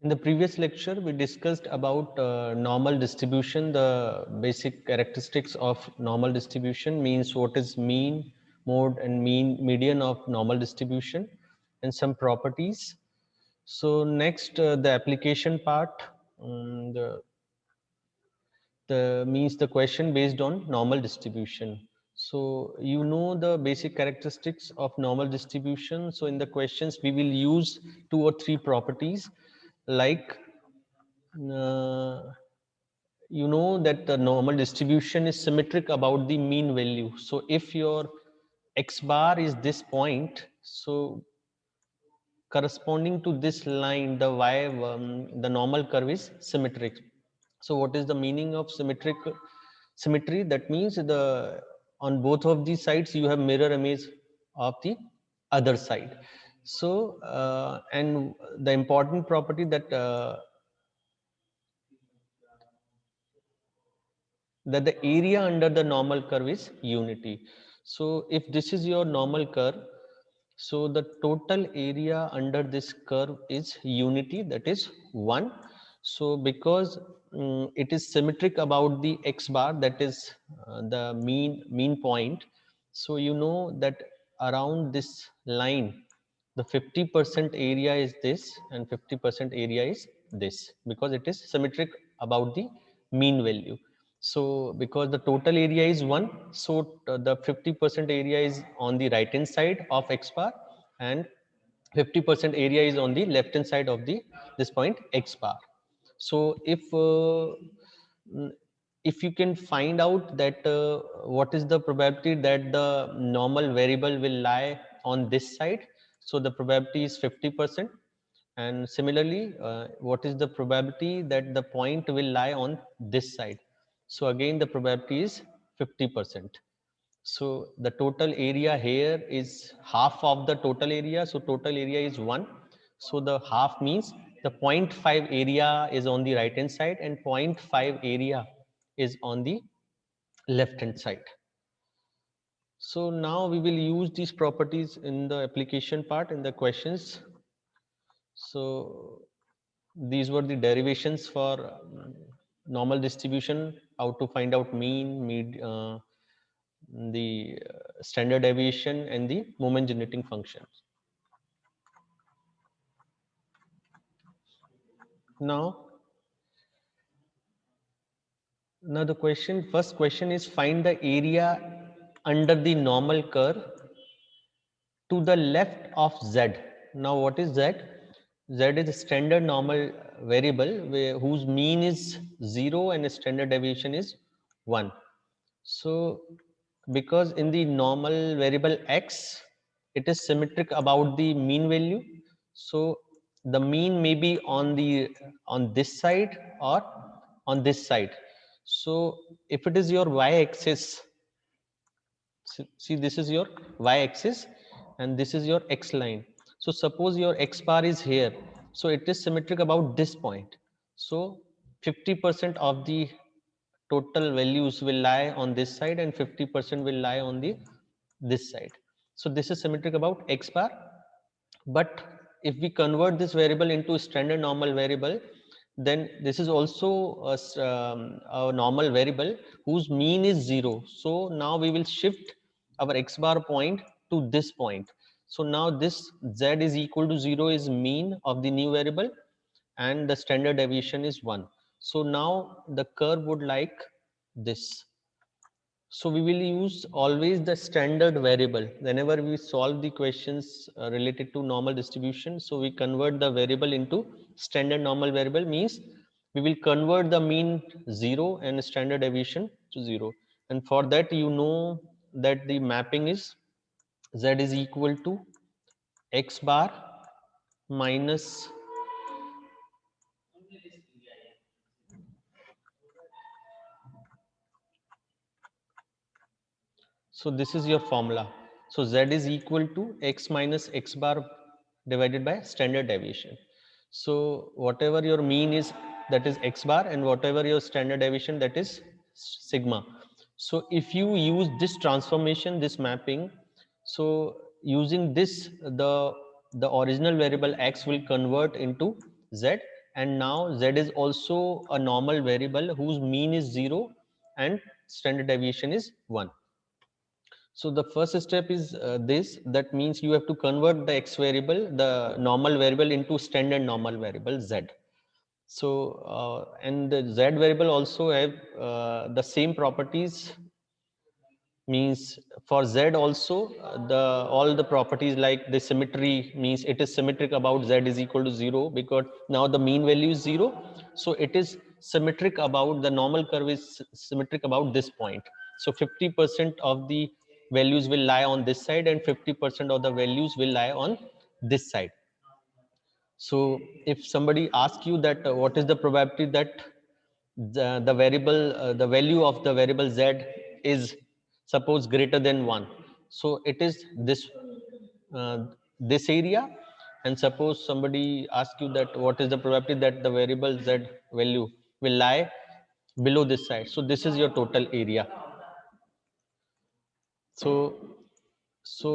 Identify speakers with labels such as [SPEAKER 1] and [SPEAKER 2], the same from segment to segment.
[SPEAKER 1] In the previous lecture, we discussed about normal distribution. The basic characteristics of normal distribution means what is mean, mode, and median of normal distribution, and some properties. So next, the application part. The means the question based on normal distribution. So you know the basic characteristics of normal distribution. So in the questions we will use 2 or 3 properties, like uh, you know that the normal distribution is symmetric about the mean value. So if your x bar is this point, so corresponding to this line, the normal curve is symmetric. So what is the meaning of symmetry? That means the on both of these sides you have mirror image of the other side. So and the important property that the area under the normal curve is unity. So if this is your normal curve, so the total area under this curve is unity, that is 1. So because it is symmetric about the x bar, that is the mean point. So you know that around this line the 50% area is this and 50% area is this, because it is symmetric about the mean value. So because the total area is 1, so the 50% area is on the right hand side of x bar, and 50% area is on the left hand side of the this point x bar. So if you can find out that what is the probability that the normal variable will lie on this side, so the probability is 50%. And similarly, what is the probability that the point will lie on this side? So again the probability is 50%. So the total area here is half of the total area. So total area is 1. So the half means the 0.5 area is on the right hand side and 0.5 area is on the left hand side. So now we will use these properties in the application part in the questions. So these were the derivations for normal distribution, how to find out the standard deviation and the moment generating functions. Now the first question is find the area under the normal curve to the left of z. Now what is z? Z is a standard normal variable whose mean is 0 and standard deviation is 1. So because in the normal variable x, it is symmetric about the mean value. So the mean may be on this side or on this side. So if it is your y-axis, see this is your y-axis and this is your x line. So suppose your x bar is here, so it is symmetric about this point. So 50% of the total values will lie on this side and 50% will lie on the this side. So this is symmetric about x bar. But if we convert this variable into standard normal variable, then this is also a normal variable whose mean is 0. So now we will shift our x bar point to this point. So now this z is equal to 0 is mean of the new variable and the standard deviation is 1. So now the curve would like this. So we will use always the standard variable whenever we solve the questions related to normal distribution. So we convert the variable into standard normal variable, means we will convert the mean 0 and standard deviation to 0. And for that, you know that the mapping is z is equal to x bar minus, so this is your formula. So z is equal to x minus x bar divided by standard deviation. So whatever your mean is, that is x bar, and whatever your standard deviation, that is sigma. So if you use this transformation, this mapping, so using this, the original variable x will convert into z, and now z is also a normal variable whose mean is 0 and standard deviation is 1. So the first step is this. That means you have to convert the x variable, the normal variable, into standard normal variable z. So and the z variable also have the same properties. Means for z also the all the properties like the symmetry, means it is symmetric about z is equal to 0, because now the mean value is 0. So it is symmetric about, the normal curve is symmetric about this point. So 50% of the values will lie on this side and 50% of the values will lie on this side. So if somebody asks you that what is the probability that the variable, the value of the variable z is suppose greater than 1, so it is this uh, this area. And suppose somebody asks you that what is the probability that the variable z value will lie below this side, so this is your total area. So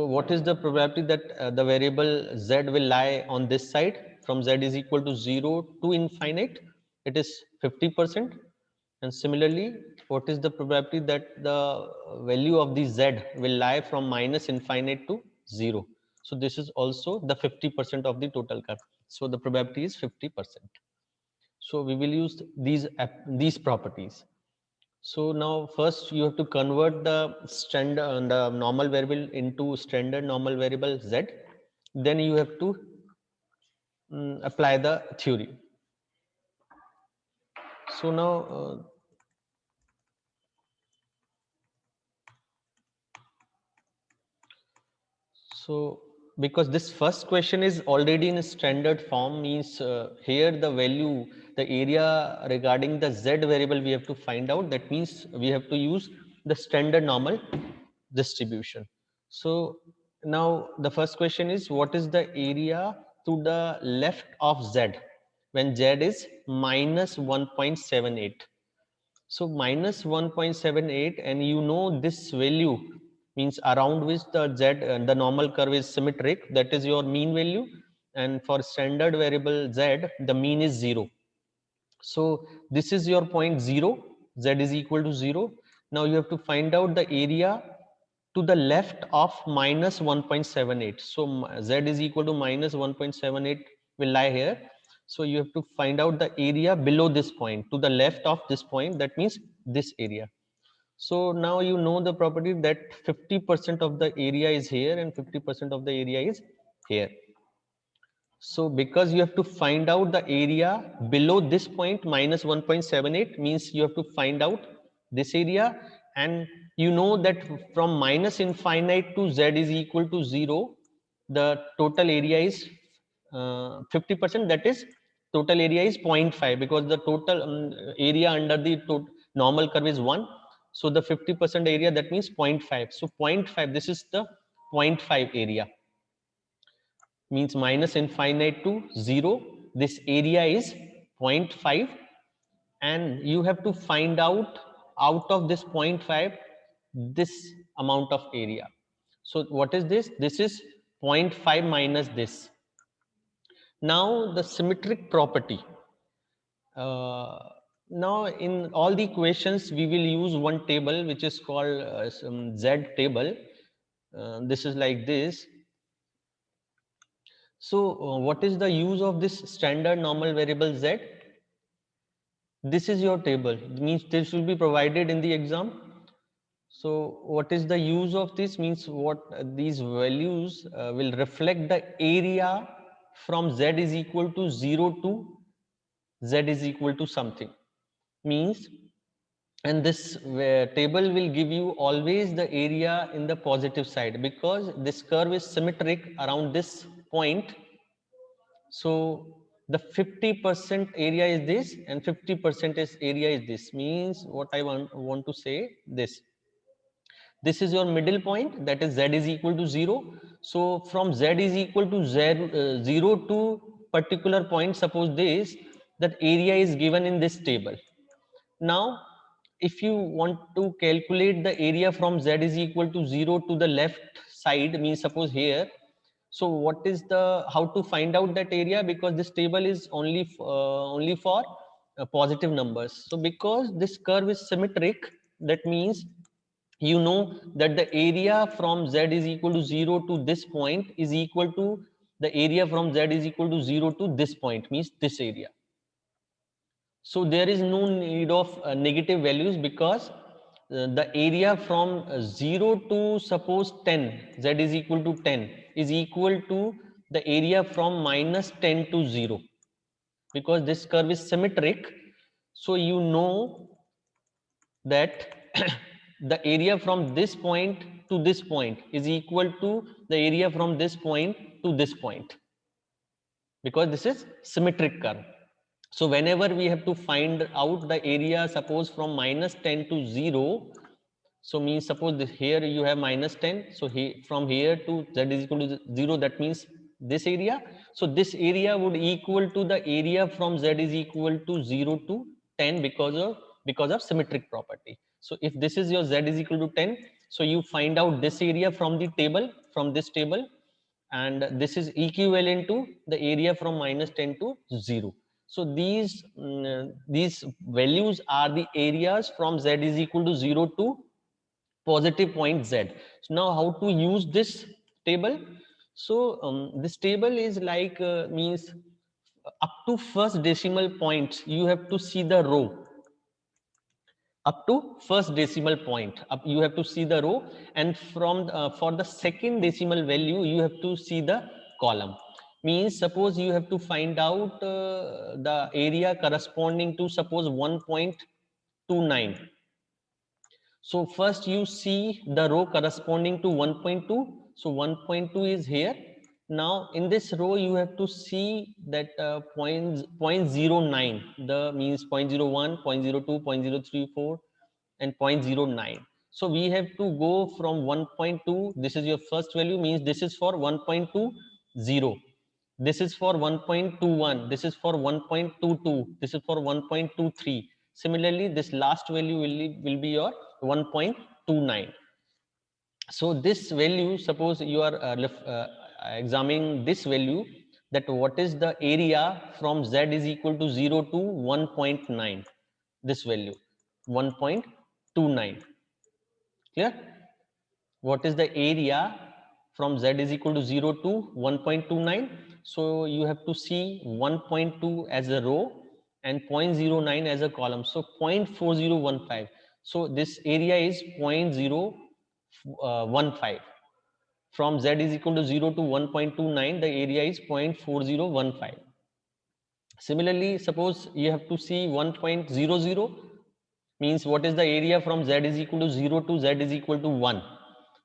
[SPEAKER 1] what is the probability that the variable z will lie on this side from z is equal to 0 to infinite? It is 50%. And similarly, what is the probability that the value of the z will lie from minus infinite to 0? So this is also the 50% of the total curve. So the probability is 50%. So we will use these properties. So now first you have to convert the standard, the normal variable into standard normal variable z. Then you have to apply the theory. So now so because this first question is already in a standard form, means here the value, the area regarding the z variable we have to find out. That means we have to use the standard normal distribution. So now the first question is, what is the area to the left of z when z is minus 1.78? So minus 1.78, and you know this value means around which the z the normal curve is symmetric, that is your mean value. And for standard variable z, the mean is 0. So this is your point 0, z is equal to 0. Now you have to find out the area to the left of minus 1.78. So z is equal to minus 1.78 will lie here. So you have to find out the area below this point, to the left of this point, that means this area. So now you know the property that 50% of the area is here and 50% of the area is here. So because you have to find out the area below this point minus 1.78, means you have to find out this area. And you know that from minus infinite to z is equal to 0, the total area is 50%. That is, total area is 0.5, because the total area under the normal curve is 1. So the 50% area, that means 0.5. So 0.5, this is the 0.5 area, means minus infinite to 0, this area is 0.5. And you have to find out of this 0.5 this amount of area. So what is this? This is 0.5 minus this. Now the symmetric property, uh, now in all the equations we will use one table which is called some z table. This is like this. So what is the use of this standard normal variable z? This is your table. It means this will be provided in the exam. So what is the use of this? Means what these values will reflect the area from z is equal to 0 to z is equal to something. Means, and this table will give you always the area in the positive side, because this curve is symmetric around this point. So the 50% area is this and 50% is area is this. Means what I want to say, this is your middle point, that is z is equal to 0. So from z is equal to 0 to particular point, suppose this, that area is given in this table. Now if you want to calculate the area from z is equal to 0 to the left side, means suppose here, so what is the, how to find out that area, because this table is only for positive numbers. So because this curve is symmetric, that means you know that the area from z is equal to 0 to this point is equal to the area from z is equal to 0 to this point, means this area. So there is no need of negative values, because the area from 0 to suppose 10, z is equal to 10, is equal to the area from minus 10 to 0, because this curve is symmetric. So you know that the area from this point to this point is equal to the area from this point to this point, because this is symmetric curve. So whenever we have to find out the area, suppose from minus 10 to 0, so means suppose this, here you have minus 10, so from here to z is equal to 0, that means this area. So this area would equal to the area from z is equal to 0 to 10, because of symmetric property. So if this is your z is equal to 10, so you find out this area from the table, from this table, and this is equivalent to the area from minus 10 to 0. So these values are the areas from z is equal to 0 to positive point z. So now how to use this table? So this table is like means up to first decimal point you have to see the row, up to first decimal point up you have to see the row, and from for the second decimal value you have to see the column. Means suppose you have to find out the area corresponding to suppose 1.29. So first you see the row corresponding to 1.2. So 1.2 is here. Now in this row you have to see that point 0.09, the means 0.01, 0.02, 0.034 and 0.09. So we have to go from 1.2, this is your first value, means this is for 1.20, this is for 1.21, this is for 1.22, this is for 1.23. Similarly, this last value will be your 1.29. So this value, suppose you are examining this value, that what is the area from z is equal to 0 to 1.9, this value 1.29. Clear? What is the area from z is equal to 0 to 1.29? So you have to see 1.2 as a row and 0.09 as a column. So 0.4015. So this area is 0.015. From z is equal to 0 to 1.29, the area is 0.4015. Similarly, suppose you have to see 1.00, means what is the area from z is equal to 0 to z is equal to 1.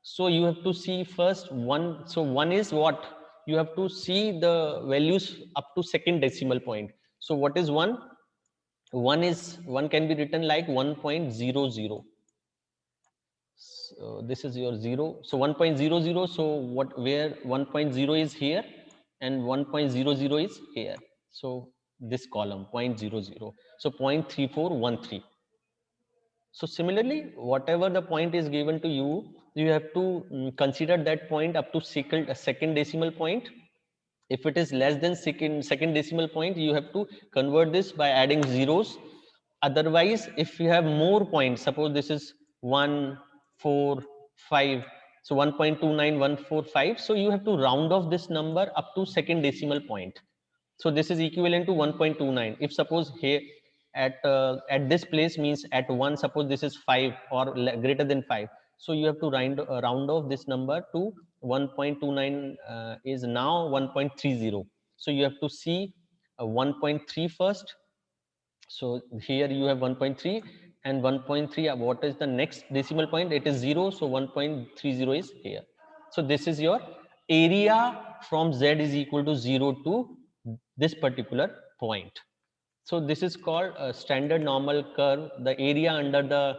[SPEAKER 1] So you have to see first 1. So 1 is what? You have to see the values up to second decimal point. So what is 1? 1 can be written like 1.00. So this is your 0. So 1.00. So what, where 1.0 is here and 1.00 is here. So this column 0.00. So 0.3413. So similarly, whatever the point is given to you, you have to consider that point up to second decimal point. If it is less than second decimal point, you have to convert this by adding zeros. Otherwise, if you have more points, suppose this is 1, 4, 5, so 1.29145, so you have to round off this number up to second decimal point. So this is equivalent to 1.29. If suppose here at this place, means at 1, suppose this is 5 or greater than 5, so you have to round off this number to 1.29 is now 1.30. So you have to see 1.3 first. So here you have 1.3 and 1.3. What is the next decimal point? It is 0. So 1.30 is here. So this is your area from z is equal to 0 to this particular point. So this is called a standard normal curve, the area under the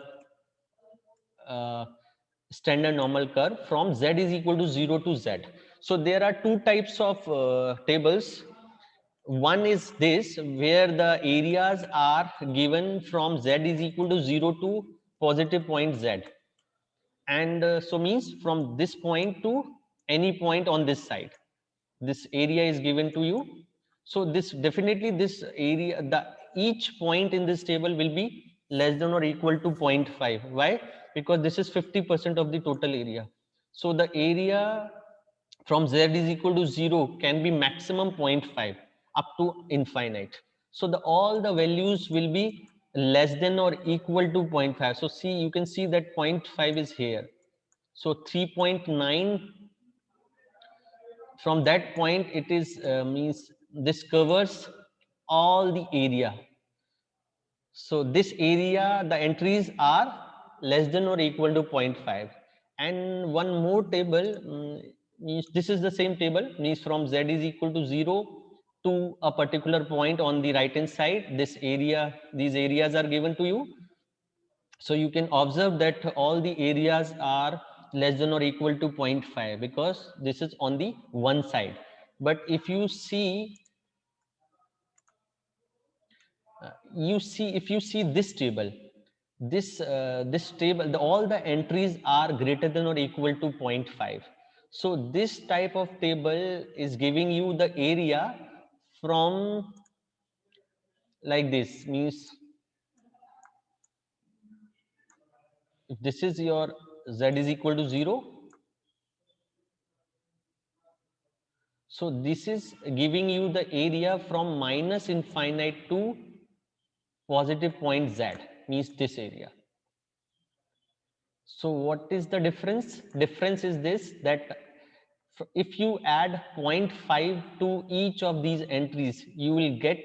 [SPEAKER 1] uh, standard normal curve from z is equal to 0 to z. So there are two types of tables. One is this, where the areas are given from z is equal to 0 to positive point z, and so means from this point to any point on this side, this area is given to you. So this definitely, this area, the each point in this table will be less than or equal to zero point 0.5. Why? Because this is 50% of the total area. So the area from z is equal to 0 can be maximum 0.5 up to infinite. So the all the values will be less than or equal to zero point 0.5. So see, you can see that zero point 0.5 is here. So 3.9, from that point it is means this covers all the area. So this area, the entries are less than or equal to zero point 0.5. And one more table, means this is the same table, means from z is equal to 0 to a particular point on the right hand side, this area, these areas are given to you. So you can observe that all the areas are less than or equal to 0.5, because this is on the one side. But if you see, if you see this table, this table, all the entries are greater than or equal to 0.5. So this type of table is giving you the area from, like this, means if this is your z is equal to 0. So this is giving you the area from minus infinite to positive point z, means this area. So what is the difference? Difference is this, that if you add 0.5 to each of these entries, you will get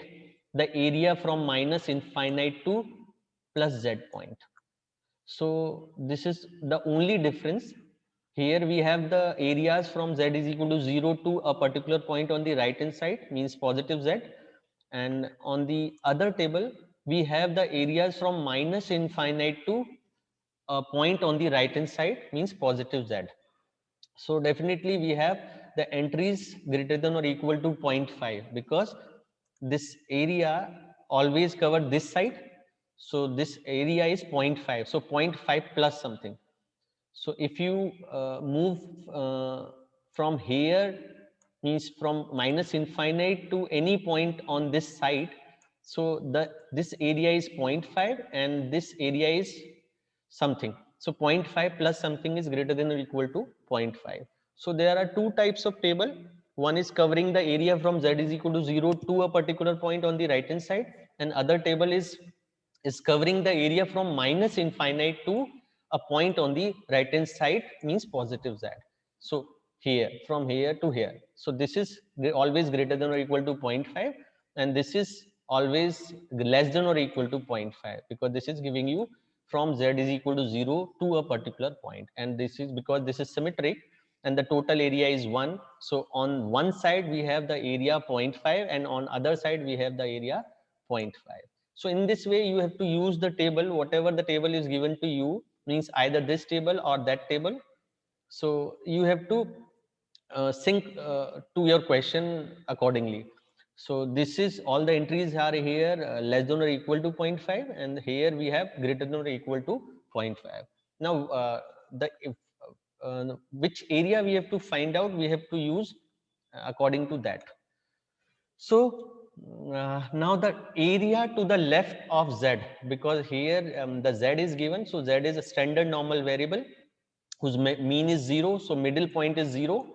[SPEAKER 1] the area from minus infinite to plus z point. So this is the only difference. Here we have the areas from z is equal to 0 to a particular point on the right hand side, means positive z, and on the other table we have the areas from minus infinite to a point on the right hand side, means positive z. So definitely we have the entries greater than or equal to 0.5, because this area always cover this side. So this area is 0.5, so 0.5 plus something. So if you move from here, means from minus infinite to any point on this side, so this area is 0.5 and this area is something. So 0.5 plus something is greater than or equal to 0.5. So there are two types of table. One is covering the area from z is equal to 0 to a particular point on the right hand side, and other table is covering the area from minus infinite to a point on the right hand side, means positive z. So here, from here to here, so this is always greater than or equal to 0.5, and this is always less than or equal to 0.5, because this is giving you from z is equal to 0 to a particular point, and this is because this is symmetric and the total area is 1. So on one side we have the area 0.5 and on other side we have the area 0.5. So in this way you have to use the table, whatever the table is given to you, means either this table or that table. So you have to sync to your question accordingly. So this is all the entries are here less than or equal to 0.5, and here we have greater than or equal to 0.5. Now the if, which area we have to find out, we have to use according to that. So now the area to the left of z, because here the z is given, so z is a standard normal variable whose mean is 0. So middle point is 0,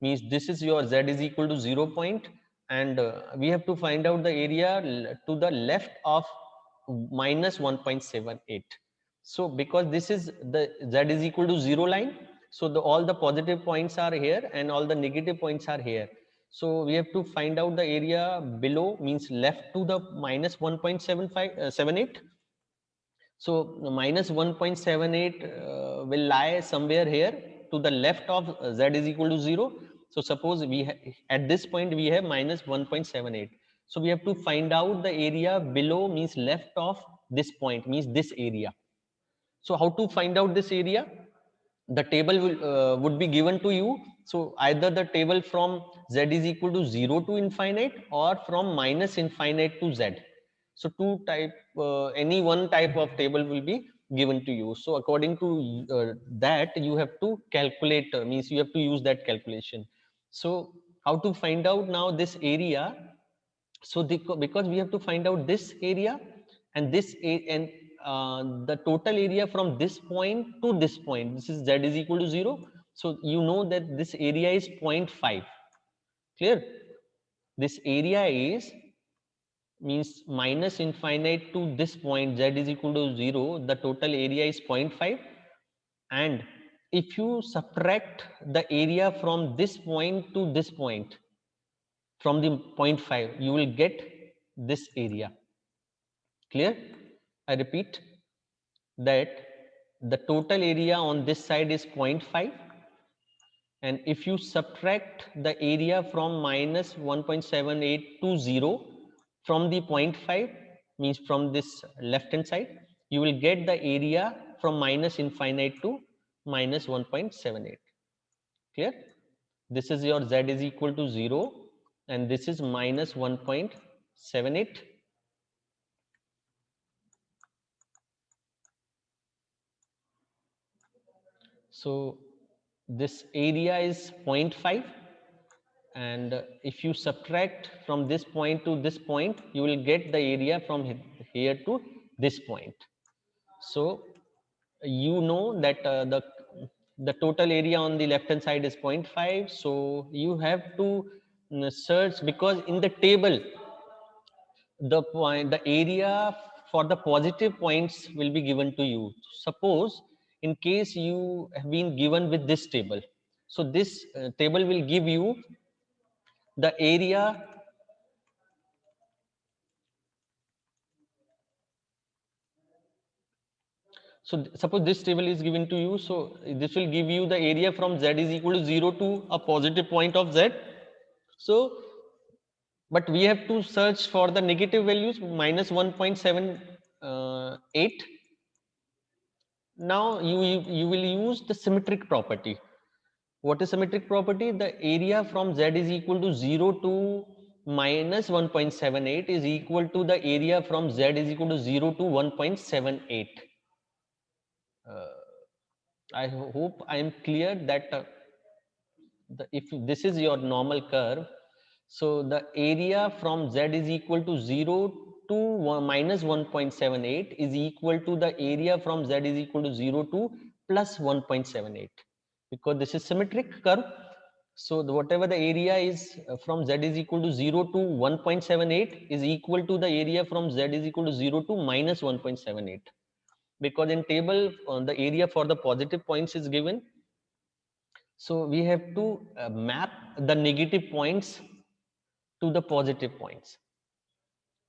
[SPEAKER 1] means this is your z is equal to 0 point, and we have to find out the area to the left of minus 1.78. So because this is the z is equal to 0 line, so all the positive points are here and all the negative points are here. So we have to find out the area below, means left to the minus 1.78. So minus 1.78 will lie somewhere here to the left of z is equal to 0. So suppose at this point we have minus 1.78. So we have to find out the area below, means left of this point, means this area. So how to find out this area? The table would be given to you, So either the table from z is equal to 0 to infinite or from minus infinite to z. So any one type of table will be given to you. So according to that, you have to calculate, means you have to use that calculation. So how to find out now this area? So because we have to find out this area and and the total area from this point to this point, this is z is equal to 0. So you know that this area is 0.5. Clear? This area is, means minus infinite to this point, z is equal to 0, the total area is 0.5. And if you subtract the area from this point to this point, from the 0.5, you will get this area. Clear? I repeat that the total area on this side is 0.5, and if you subtract the area from minus 1.78 to 0 from the 0.5, means from this left hand side, you will get the area from minus infinite to minus 1.78. Clear? This is your z is equal to 0 and this is minus 1.78. So this area is 0.5, and if you subtract from this point to this point, you will get the area from here to this point. So you know that the total area on the left hand side is 0.5. So you have to search, because in the table the area for the positive points will be given to you. Suppose in case you have been given with this table, so this table will give you the area. So suppose this table is given to you, so this will give you the area from z is equal to 0 to a positive point of z. So but we have to search for the negative values, minus 1.78. Now you will use the symmetric property. What is symmetric property? The area from z is equal to 0 to minus 1.78 is equal to the area from z is equal to 0 to 1.78. I hope I am clear that if this is your normal curve, so the area from z is equal to 0 to minus 1.78 is equal to the area from z is equal to 0 to plus 1.78, because this is symmetric curve. So whatever the area is from z is equal to 0 to 1.78 is equal to the area from z is equal to 0 to minus 1.78, because in table the area for the positive points is given. So we have to map the negative points to the positive points.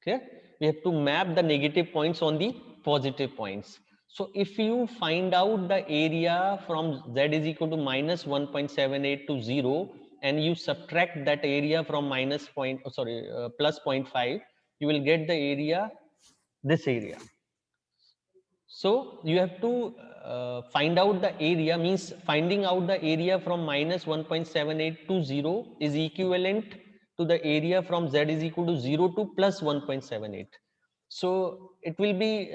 [SPEAKER 1] Okay, we have to map the negative points on the positive points. So if you find out the area from z is equal to minus 1.78 to 0, and you subtract that area from minus point, plus 0.5, you will get the area, this area. So you have to find out the area, means finding out the area from minus 1.78 to 0 is equivalent to the area from z is equal to 0 to plus 1.78. So it will be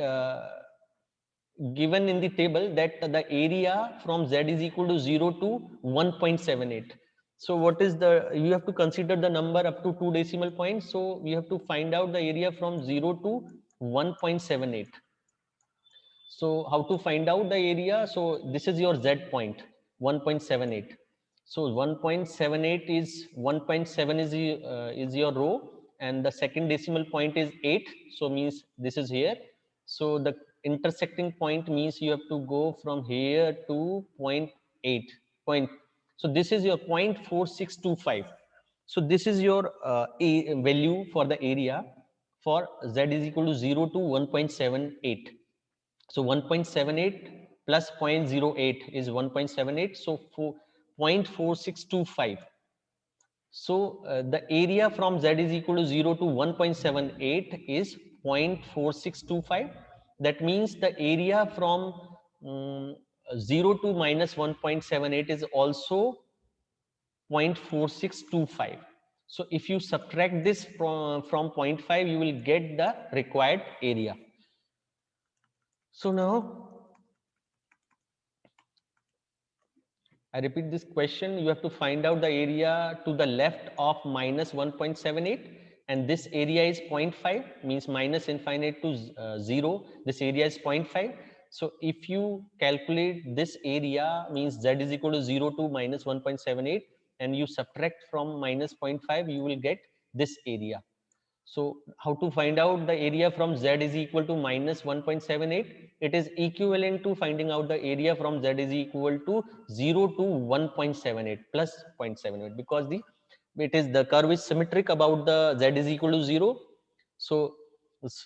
[SPEAKER 1] given in the table that the area from z is equal to 0 to 1.78. So what is the, you have to consider the number up to 2 decimal points. So we have to find out the area from 0 to 1.78. So how to find out the area? So this is your z point, 1.78. So 1.78 is 1.7 is your row, and the second decimal point is 8. So means this is here. So the intersecting point means you have to go from here to zero point 0.8 point. So this is your 0.4625. So this is your a value for the area for z is equal to 0 to 1.78. So 1.78 plus 0.08 is 1.78. So 0.4625. So the area from z is equal to 0 to 1.78 is 0.4625. That means the area from 0 to minus 1.78 is also 0.4625. So if you subtract this from 0.5, you will get the required area. So now I repeat this question. You have to find out the area to the left of minus 1.78, and this area is 0.5, means minus infinite to 0. This area is 0.5. So if you calculate this area, means z is equal to 0 to minus 1.78, and you subtract from minus 0.5, you will get this area. So how to find out the area from z is equal to minus 1.78? It is equivalent to finding out the area from z is equal to 0 to 1.78 plus 0.78, because the curve is symmetric about the z is equal to 0. So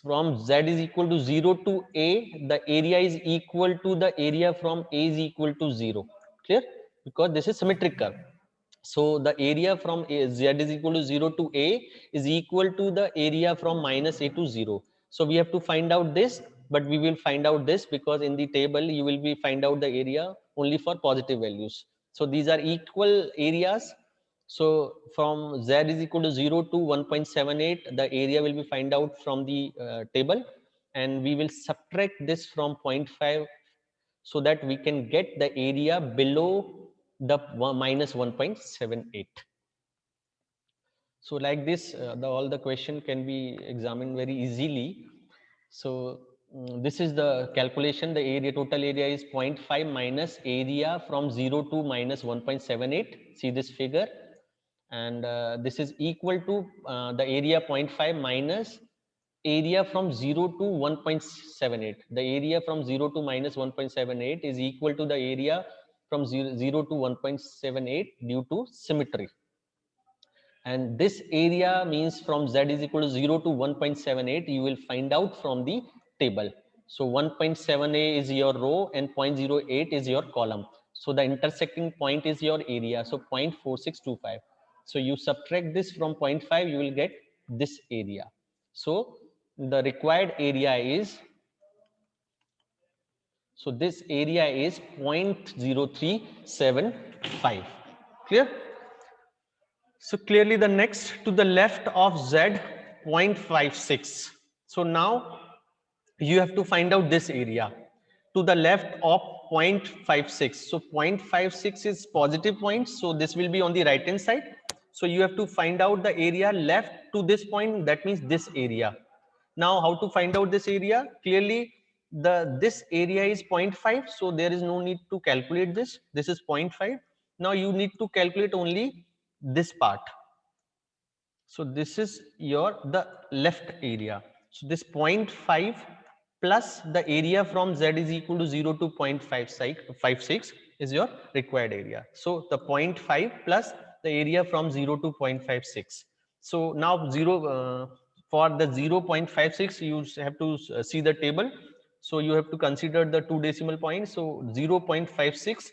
[SPEAKER 1] from z is equal to 0 to a, the area is equal to the area from a is equal to 0. Clear? Because this is symmetric curve. So the area from z is equal to 0 to a is equal to the area from minus a to 0. So we have to find out this, but we will find out this because in the table you will be find out the area only for positive values. So these are equal areas. So from z is equal to 0 to 1.78, the area will be find out from the table, and we will subtract this from 0.5 so that we can get the area below the minus 1.78. So like this, all the question can be examined very easily. So this is the calculation. The area, total area is 0.5 minus area from 0 to minus 1.78. See this figure, and this is equal to the area 0.5 minus area from 0 to 1.78. The area from 0 to minus 1.78 is equal to the area from 0 to 1.78 due to symmetry. And this area means from z is equal to 0 to 1.78, you will find out from the table. So 1.7a is your row and 0.08 is your column. So the intersecting point is your area. So 0.4625. So you subtract this from 0.5, you will get this area. So the required area is, so this area is 0.0375. Clear? So clearly the next to the left of z, 0.56. So now you have to find out this area to the left of 0.56. So 0.56 is positive point, so this will be on the right hand side. So you have to find out the area left to this point, that means this area. Now how to find out this area? Clearly this area is 0.5, so there is no need to calculate this. This is 0.5. Now you need to calculate only this part. So this is the left area. So this 0.5 plus the area from z is equal to 0 to 0.56 is your required area. So the 0.5 plus the area from 0 to 0.56. So now for the 0.56 you have to see the table. So you have to consider the two decimal points. So 0.56.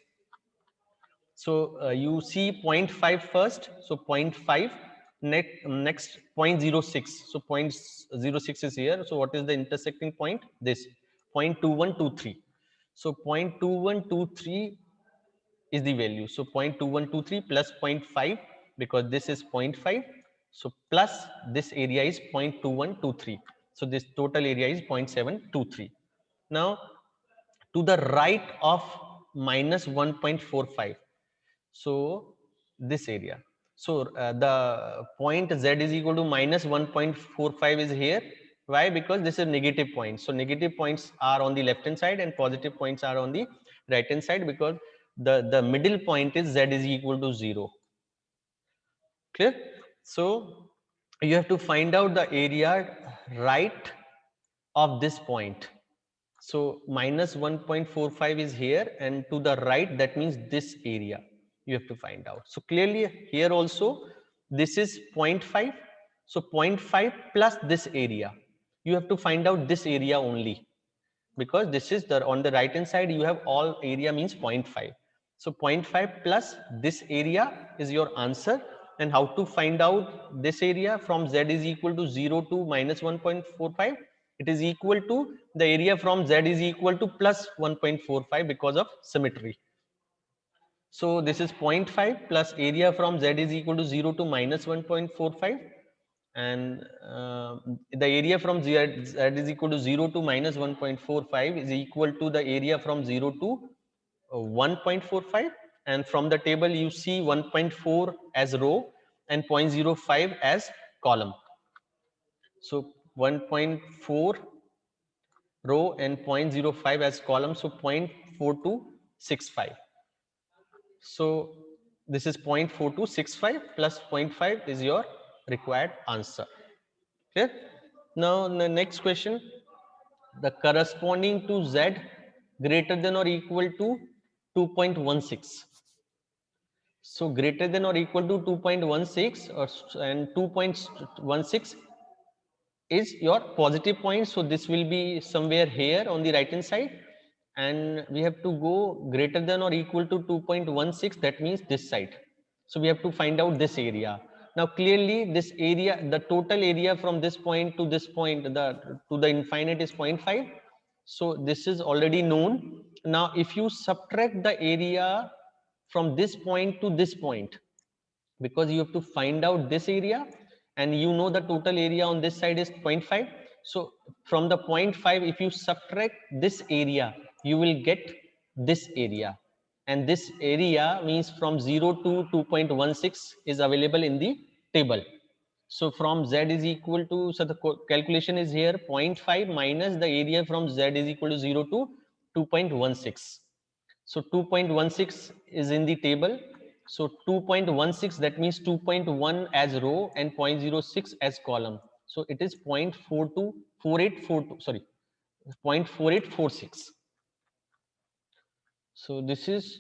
[SPEAKER 1] So you see 0.5 first. So 0.5, next 0.06. So 0.06 is here. So what is the intersecting point? This 0.2123. So 0.2123 is the value. So 0.2123 plus 0.5, because this is 0.5. So plus this area is 0.2123. So this total area is 0.723. Now to the right of minus 1.45. So this area. So the point z is equal to minus 1.45 is here. Why? Because this is negative point. So negative points are on the left hand side and positive points are on the right hand side, because the middle point is z is equal to 0. Clear? So you have to find out the area right of this point. So minus 1.45 is here, and to the right, that means this area you have to find out. So clearly here also this is 0.5. So 0.5 plus this area. You have to find out this area only, because this is on the right hand side you have all area means 0.5. So 0.5 plus this area is your answer. And how to find out this area from z is equal to 0 to minus 1.45? It is equal to the area from z is equal to plus 1.45 because of symmetry. So this is 0.5 plus area from Z is equal to 0 to minus 1.45, and the area from Z is equal to 0 to minus 1.45 is equal to the area from 0 to 1.45, and from the table you see 1.4 as row and 0.05 as column. So 1.4 row and 0.05 as column, so 0.4265. So this is 0.4265 plus 0.5 is your required answer. Clear? Now the next question, the corresponding to Z greater than or equal to 2.16. So greater than or equal to 2.16 and 2.16 is your positive point. So this will be somewhere here on the right hand side, and we have to go greater than or equal to 2.16, that means this side. So we have to find out this area. Now clearly this area, the total area from this point to this point, to the infinite is 0.5. So this is already known. Now if you subtract the area from this point to this point, because you have to find out this area, and you know the total area on this side is 0.5. So from the 0.5, if you subtract this area, you will get this area, and this area means from 0 to 2.16 is available in the table. So from Z is equal to, so the calculation is here, 0.5 minus the area from Z is equal to 0 to 2.16. So 2.16 is in the table. So 2.16, that means 2.1 as row and 0.06 as column. So it is 0.424842, sorry, 0.4846. So this is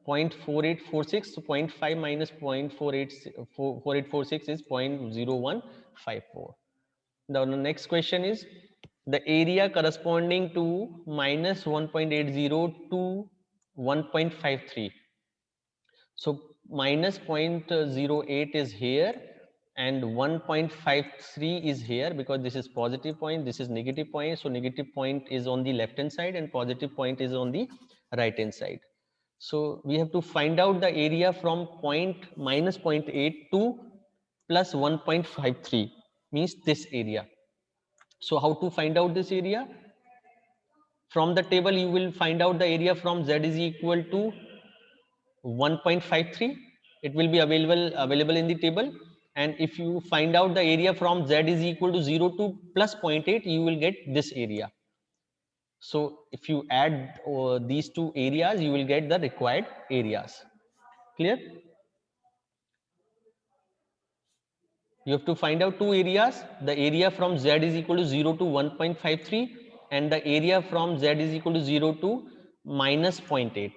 [SPEAKER 1] 0.4846. So 0.5 minus 0.4846 is 0.0154. Now the next question is the area corresponding to minus 1.80 to 1.53. So minus 0.08 is here and 1.53 is here, because this is positive point, this is negative point. So negative point is on the left hand side and positive point is on the right hand side. So we have to find out the area from minus 0.8 to plus 1.53, means this area. So how to find out this area? From the table you will find out the area from Z is equal to 1.53. It will be available in the table, and if you find out the area from Z is equal to 0 to plus 0.8, you will get this area. So if you add these two areas, you will get the required areas. Clear? You have to find out two areas. The area from Z is equal to 0 to 1.53 and the area from Z is equal to 0 to minus 0.8.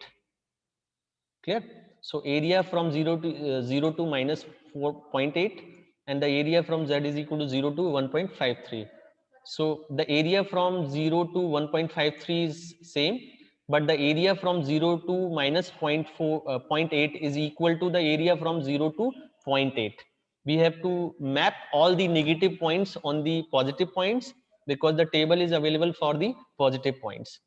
[SPEAKER 1] Clear? So area from 0 to minus 4.8 and the area from Z is equal to 0 to 1.53. So the area from 0 to 1.53 is same, but the area from 0 to minus 0.8 is equal to the area from 0 to 0.8. We have to map all the negative points on the positive points, because the table is available for the positive points.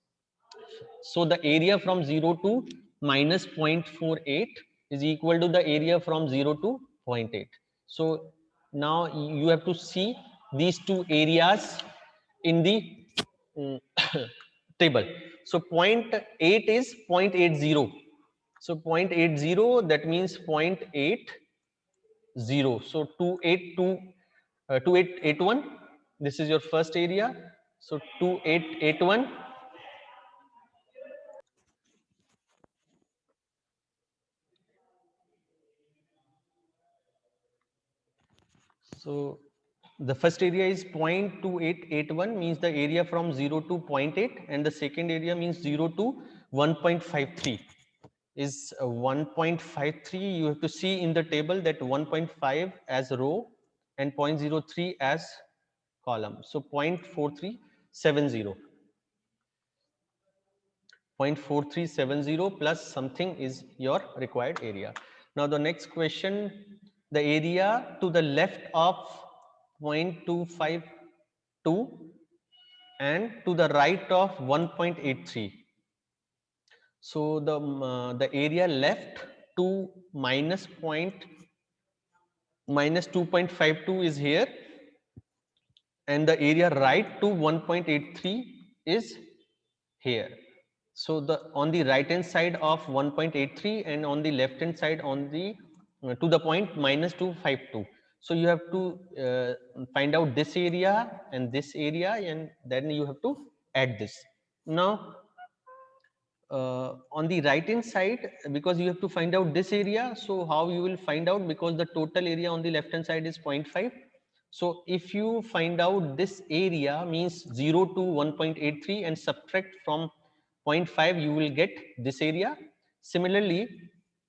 [SPEAKER 1] So the area from 0 to minus 0.48 is equal to the area from 0 to 0.8. So now you have to see these two areas in the table. So 0.8 is 0.80. So 0.80, that means 0.80. So 2881. This is your first area. So 2881. So the first area is 0.2881, means the area from 0 to 0.8, and the second area means 0 to 1.53 is 1.53. You have to see in the table that 1.5 as row and 0.03 as column. So 0.4370. 0.4370 plus something is your required area. Now the next question, the area to the left of 0.252 and to the right of 1.83. So the area left to minus 2.52 is here, and the area right to 1.83 is here. So the on the right hand side of 1.83 and on the left hand side on the to the point minus 252. So you have to find out this area and this area, and then you have to add this. Now on the right hand side, because you have to find out this area, so how you will find out, because the total area on the left hand side is zero point 0.5. So if you find out this area means 0 to 1.83 and subtract from 0.5, you will get this area. Similarly,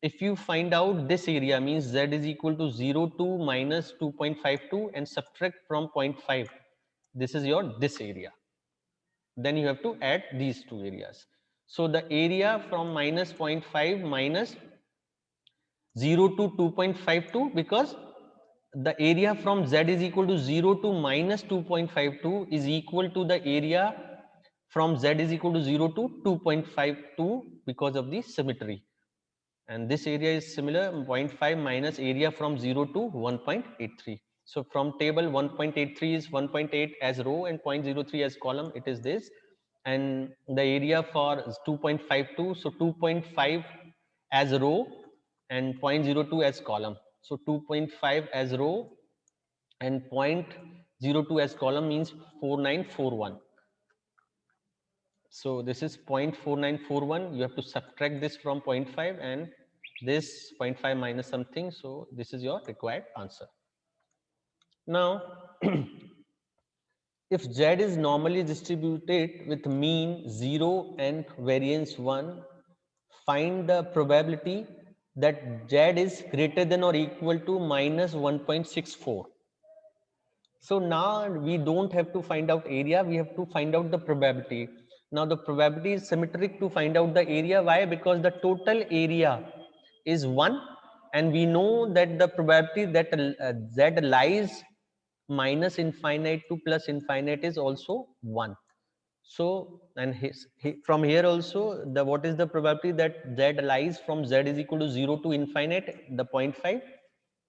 [SPEAKER 1] if you find out this area means z is equal to 0 to minus 2.52 and subtract from zero point 0.5, this is your this area. Then you have to add these two areas. So the area from minus 0.5 minus 0 to 2.52, because the area from z is equal to 0 to minus 2.52 is equal to the area from z is equal to 0 to 2.52 because of the symmetry. And this area is similar, 0.5 minus area from 0 to 1.83. So from table 1.83 is 1.8 as row and 0.03 as column, it is this. And the area for 2.52, so 2.5 as row and 0.02 as column. So 2.5 as row and 0.02 as column means 4941. So this is 0.4941. You have to subtract this from 0.5 and this 0.5 minus something. So this is your required answer. Now, if Z is normally distributed with mean 0 and variance 1, find the probability that Z is greater than or equal to minus 1.64. So now we don't have to find out area, we have to find out the probability. Now the probability is symmetric to find out the area. Why? Because the total area is 1 and we know that the probability that Z lies minus infinite to plus infinite is also 1. So, and from here also, the what is the probability that Z lies from Z is equal to 0 to infinite, the 0.5,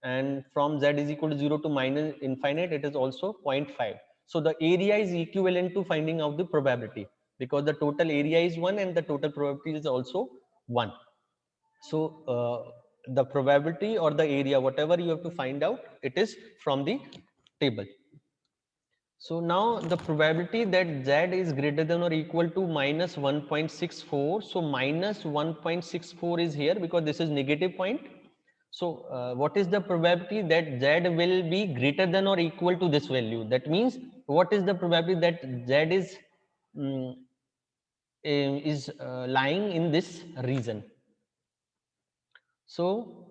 [SPEAKER 1] and from Z is equal to 0 to minus infinite, it is also 0.5. So the area is equivalent to finding out the probability, because the total area is 1 and the total probability is also 1. So the probability or the area, whatever you have to find out, it is from the table. So now the probability that Z is greater than or equal to minus 1.64. So minus 1.64 is here because this is negative point. So what is the probability that Z will be greater than or equal to this value? That means what is the probability that Z is lying in this region? So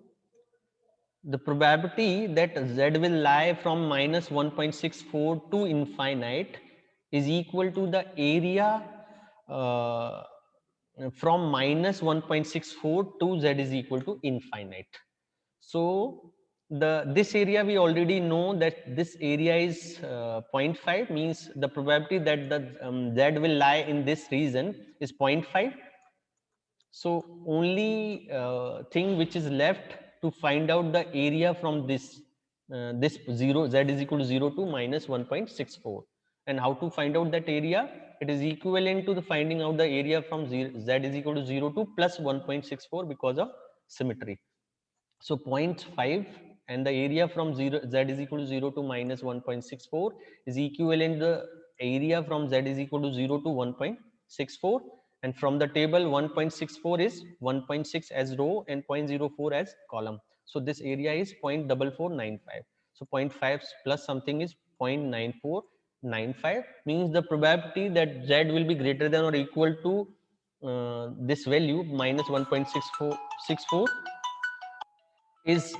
[SPEAKER 1] the probability that Z will lie from minus 1.64 to infinite is equal to the area uh, from minus 1.64 to Z is equal to infinite. So this area we already know that this area is 0.5, means the probability that the Z will lie in this region is 0.5. So only thing which is left to find out the area from this 0, Z is equal to 0 to minus 1.64. And how to find out that area? It is equivalent to the finding out the area from 0, Z is equal to 0 to plus 1.64 because of symmetry. So 0.5 and the area from 0, Z is equal to 0 to minus 1.64 is equivalent to the area from Z is equal to 0 to 1.64, and from the table 1.64 is 1.6 as row and 0.04 as column. So this area is 0.4495. So 0.5 plus something is 0.9495, means the probability that Z will be greater than or equal to this value minus 1.64 is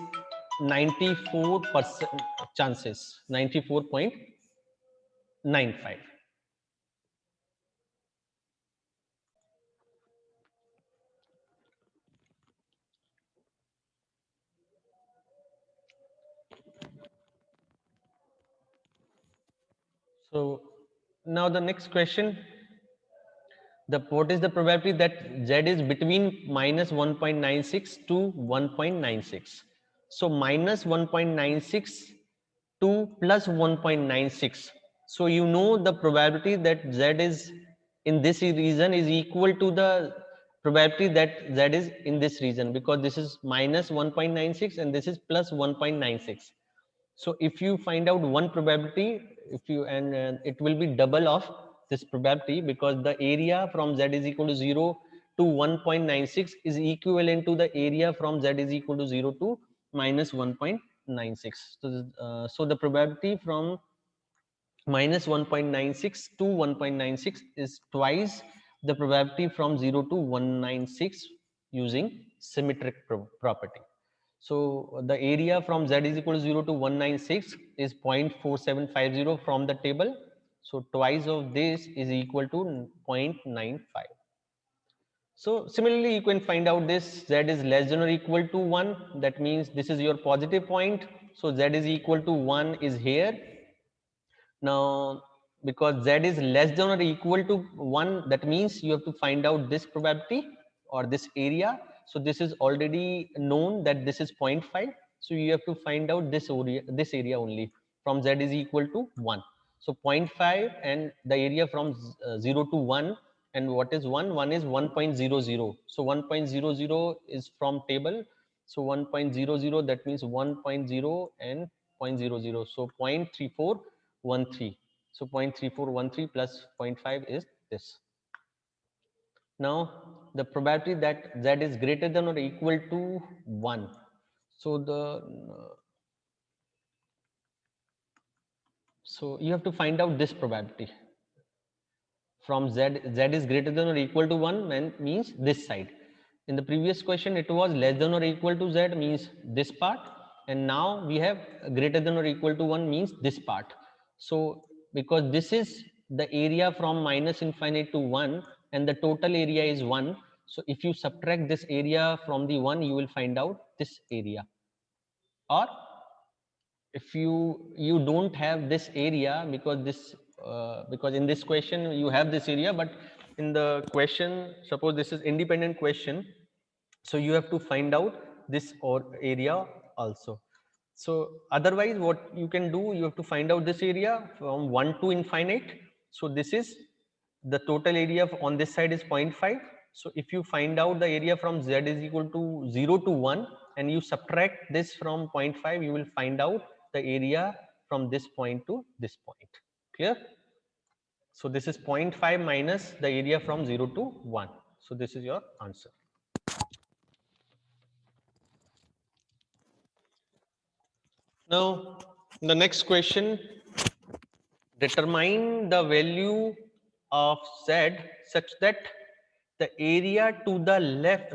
[SPEAKER 1] 94% chances, 94.95. So now the next question, what is the probability that z is between minus 1.96 to 1.96? So minus 1.96 to plus 1.96. So you know the probability that z is in this region is equal to the probability that z is in this region, because this is minus 1.96 and this is plus 1.96. So if you find out one probability, if you and it will be double of this probability, because the area from z is equal to 0 to 1.96 is equivalent to the area from z is equal to 0 to minus 1.96. So the probability from minus 1.96 to 1.96 is twice the probability from 0 to 196 using symmetric property. So the area from z is equal to 0 to 196 is 0.4750 from the table. So twice of this is equal to 0.95. So similarly, you can find out this z is less than or equal to 1. That means this is your positive point. So z is equal to 1 is here. Now, because z is less than or equal to 1, that means you have to find out this probability or this area. So this is already known that this is 0.5. So you have to find out this area only from z is equal to 1. So 0.5 and the area from 0 to 1, and what is 1? 1 is 1.00. So 1.00 is from table. So 1.00, that means 1.0 and 0.00. So 0.3413. So 0.3413 plus 0.5 is this. Now the probability that z is greater than or equal to 1. So so you have to find out this probability from z is greater than or equal to 1 means this side. In the previous question it was less than or equal to z means this part, and now we have greater than or equal to 1 means this part. So because this is the area from minus infinite to 1 and the total area is 1, so if you subtract this area from the 1 you will find out this area. Or if you don't have this area, because this because in this question you have this area, but in the question suppose this is independent question, so you have to find out this or area also. So otherwise what you can do, you have to find out this area from 1 to infinite. So this is the total area on this side is 0.5. So if you find out the area from z is equal to 0 to 1 and you subtract this from 0.5, you will find out the area from this point to this point. Clear? So this is 0.5 minus the area from 0 to 1. So this is your answer. Now the next question, determine the value of z such that the area to the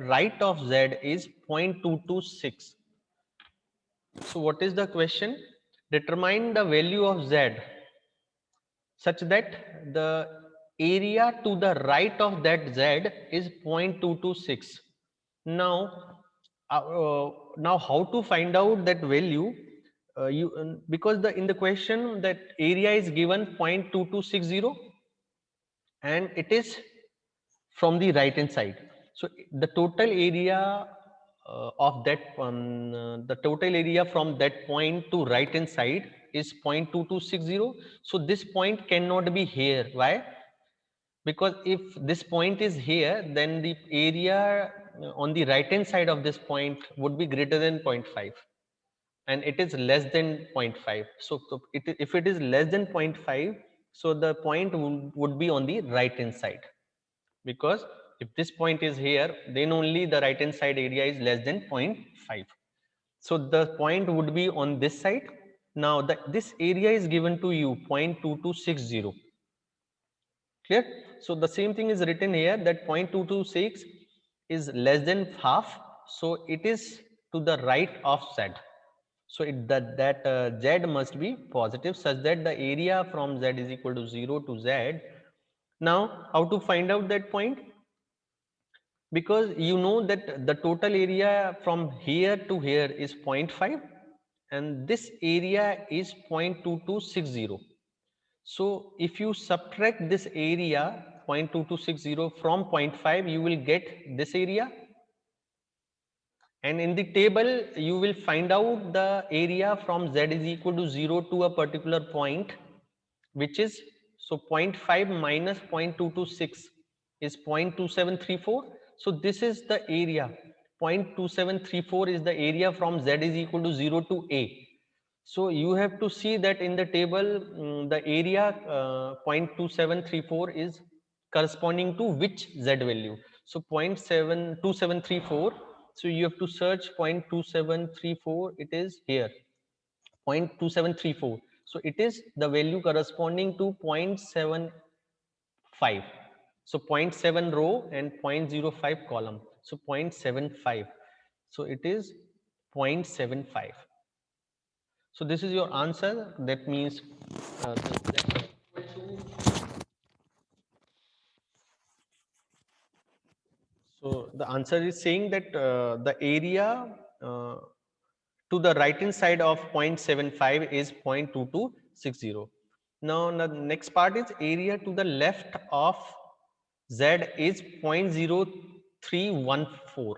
[SPEAKER 1] right of z is 0.226. So what is the question? Determine the value of z such that the area to the right of that z is 0.226. Now now how to find out that value? Because in the question that area is given 0.2260 and it is from the right hand side. So the total area of that the total area from that point to right hand side is 0.2260. So this point cannot be here. Why? Because if this point is here, then the area on the right hand side of this point would be greater than 0.5 and it is less than 0.5. So if it is less than 0.5, so the point would be on the right hand side, because if this point is here, then only the right hand side area is less than 0.5. So the point would be on this side. Now this area is given to you 0.2260. Clear? So the same thing is written here, that 0.226 is less than half, so it is to the right of z. So that z must be positive such that the area from z is equal to 0 to z. Now how to find out that point? Because you know that the total area from here to here is 0.5 and this area is 0.2260. So if you subtract this area 0.2260 from 0.5, you will get this area. And in the table, you will find out the area from z is equal to 0 to a particular point, which is, so 0.5 minus 0.226 is 0.2734. So this is the area. 0.2734 is the area from z is equal to 0 to a. So you have to see that in the table, the area 0.2734 is corresponding to which z value. So 0.72734. So you have to search 0.2734. It is here, 0.2734. So it is the value corresponding to 0.75. So 0.7 row and 0.05 column. So 0.75. So it is 0.75. So this is your answer. That means so the answer is saying that the area to the right hand side of 0.75 is 0.2260. Now the next part is area to the left of z is 0.0314.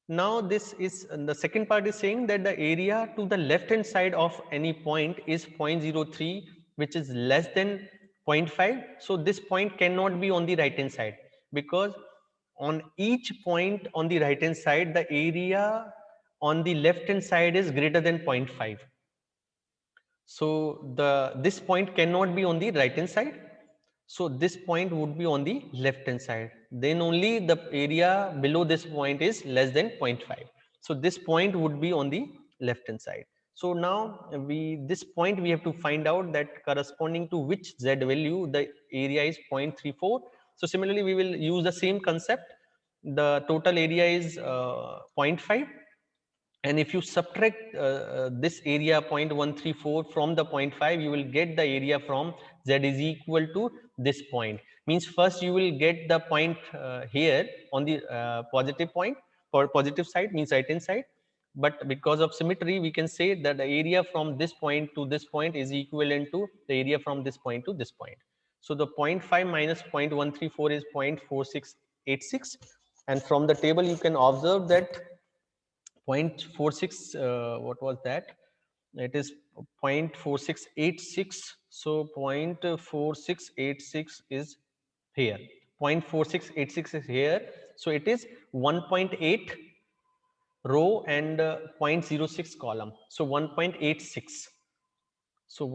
[SPEAKER 1] Now this is the second part is saying that the area to the left hand side of any point is 0.03, which is less than 0.5. So this point cannot be on the right hand side, because on each point on the right hand side, the area on the left hand side is greater than 0.5. So this point cannot be on the right hand side. So this point would be on the left hand side. Then only the area below this point is less than 0.5. So this point would be on the left hand side. So now this point we have to find out that corresponding to which z value the area is 0.34. So similarly, we will use the same concept. The total area is 0.5. And if you subtract this area 0.134 from the 0.5, you will get the area from z is equal to this point. Means first you will get the point here on the positive point, for positive side, means right hand side. But because of symmetry, we can say that the area from this point to this point is equivalent to the area from this point to this point. So the 0.5 minus 0.134 is 0.4686. And from the table, you can observe that 0.46, what was that? It is 0.4686. So 0.4686 is here. 0.4686 is here. So it is 1.8 row and 0.06 column. So 1.86. So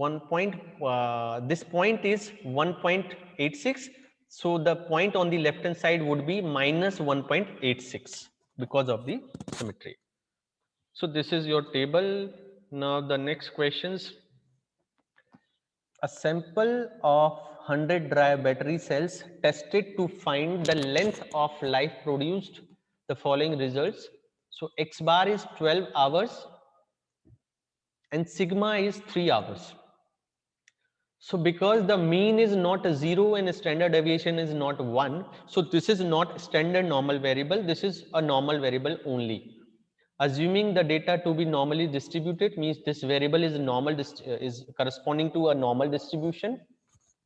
[SPEAKER 1] this point is 1.86. So the point on the left hand side would be minus 1.86 because of the symmetry. So this is your table. Now the next questions. A sample of 100 dry battery cells tested to find the length of life produced the following results. So X bar is 12 hours and sigma is 3 hours. So because the mean is not a 0 and standard deviation is not 1, so this is not standard normal variable, this is a normal variable only. Assuming the data to be normally distributed means this variable is normal, is corresponding to a normal distribution.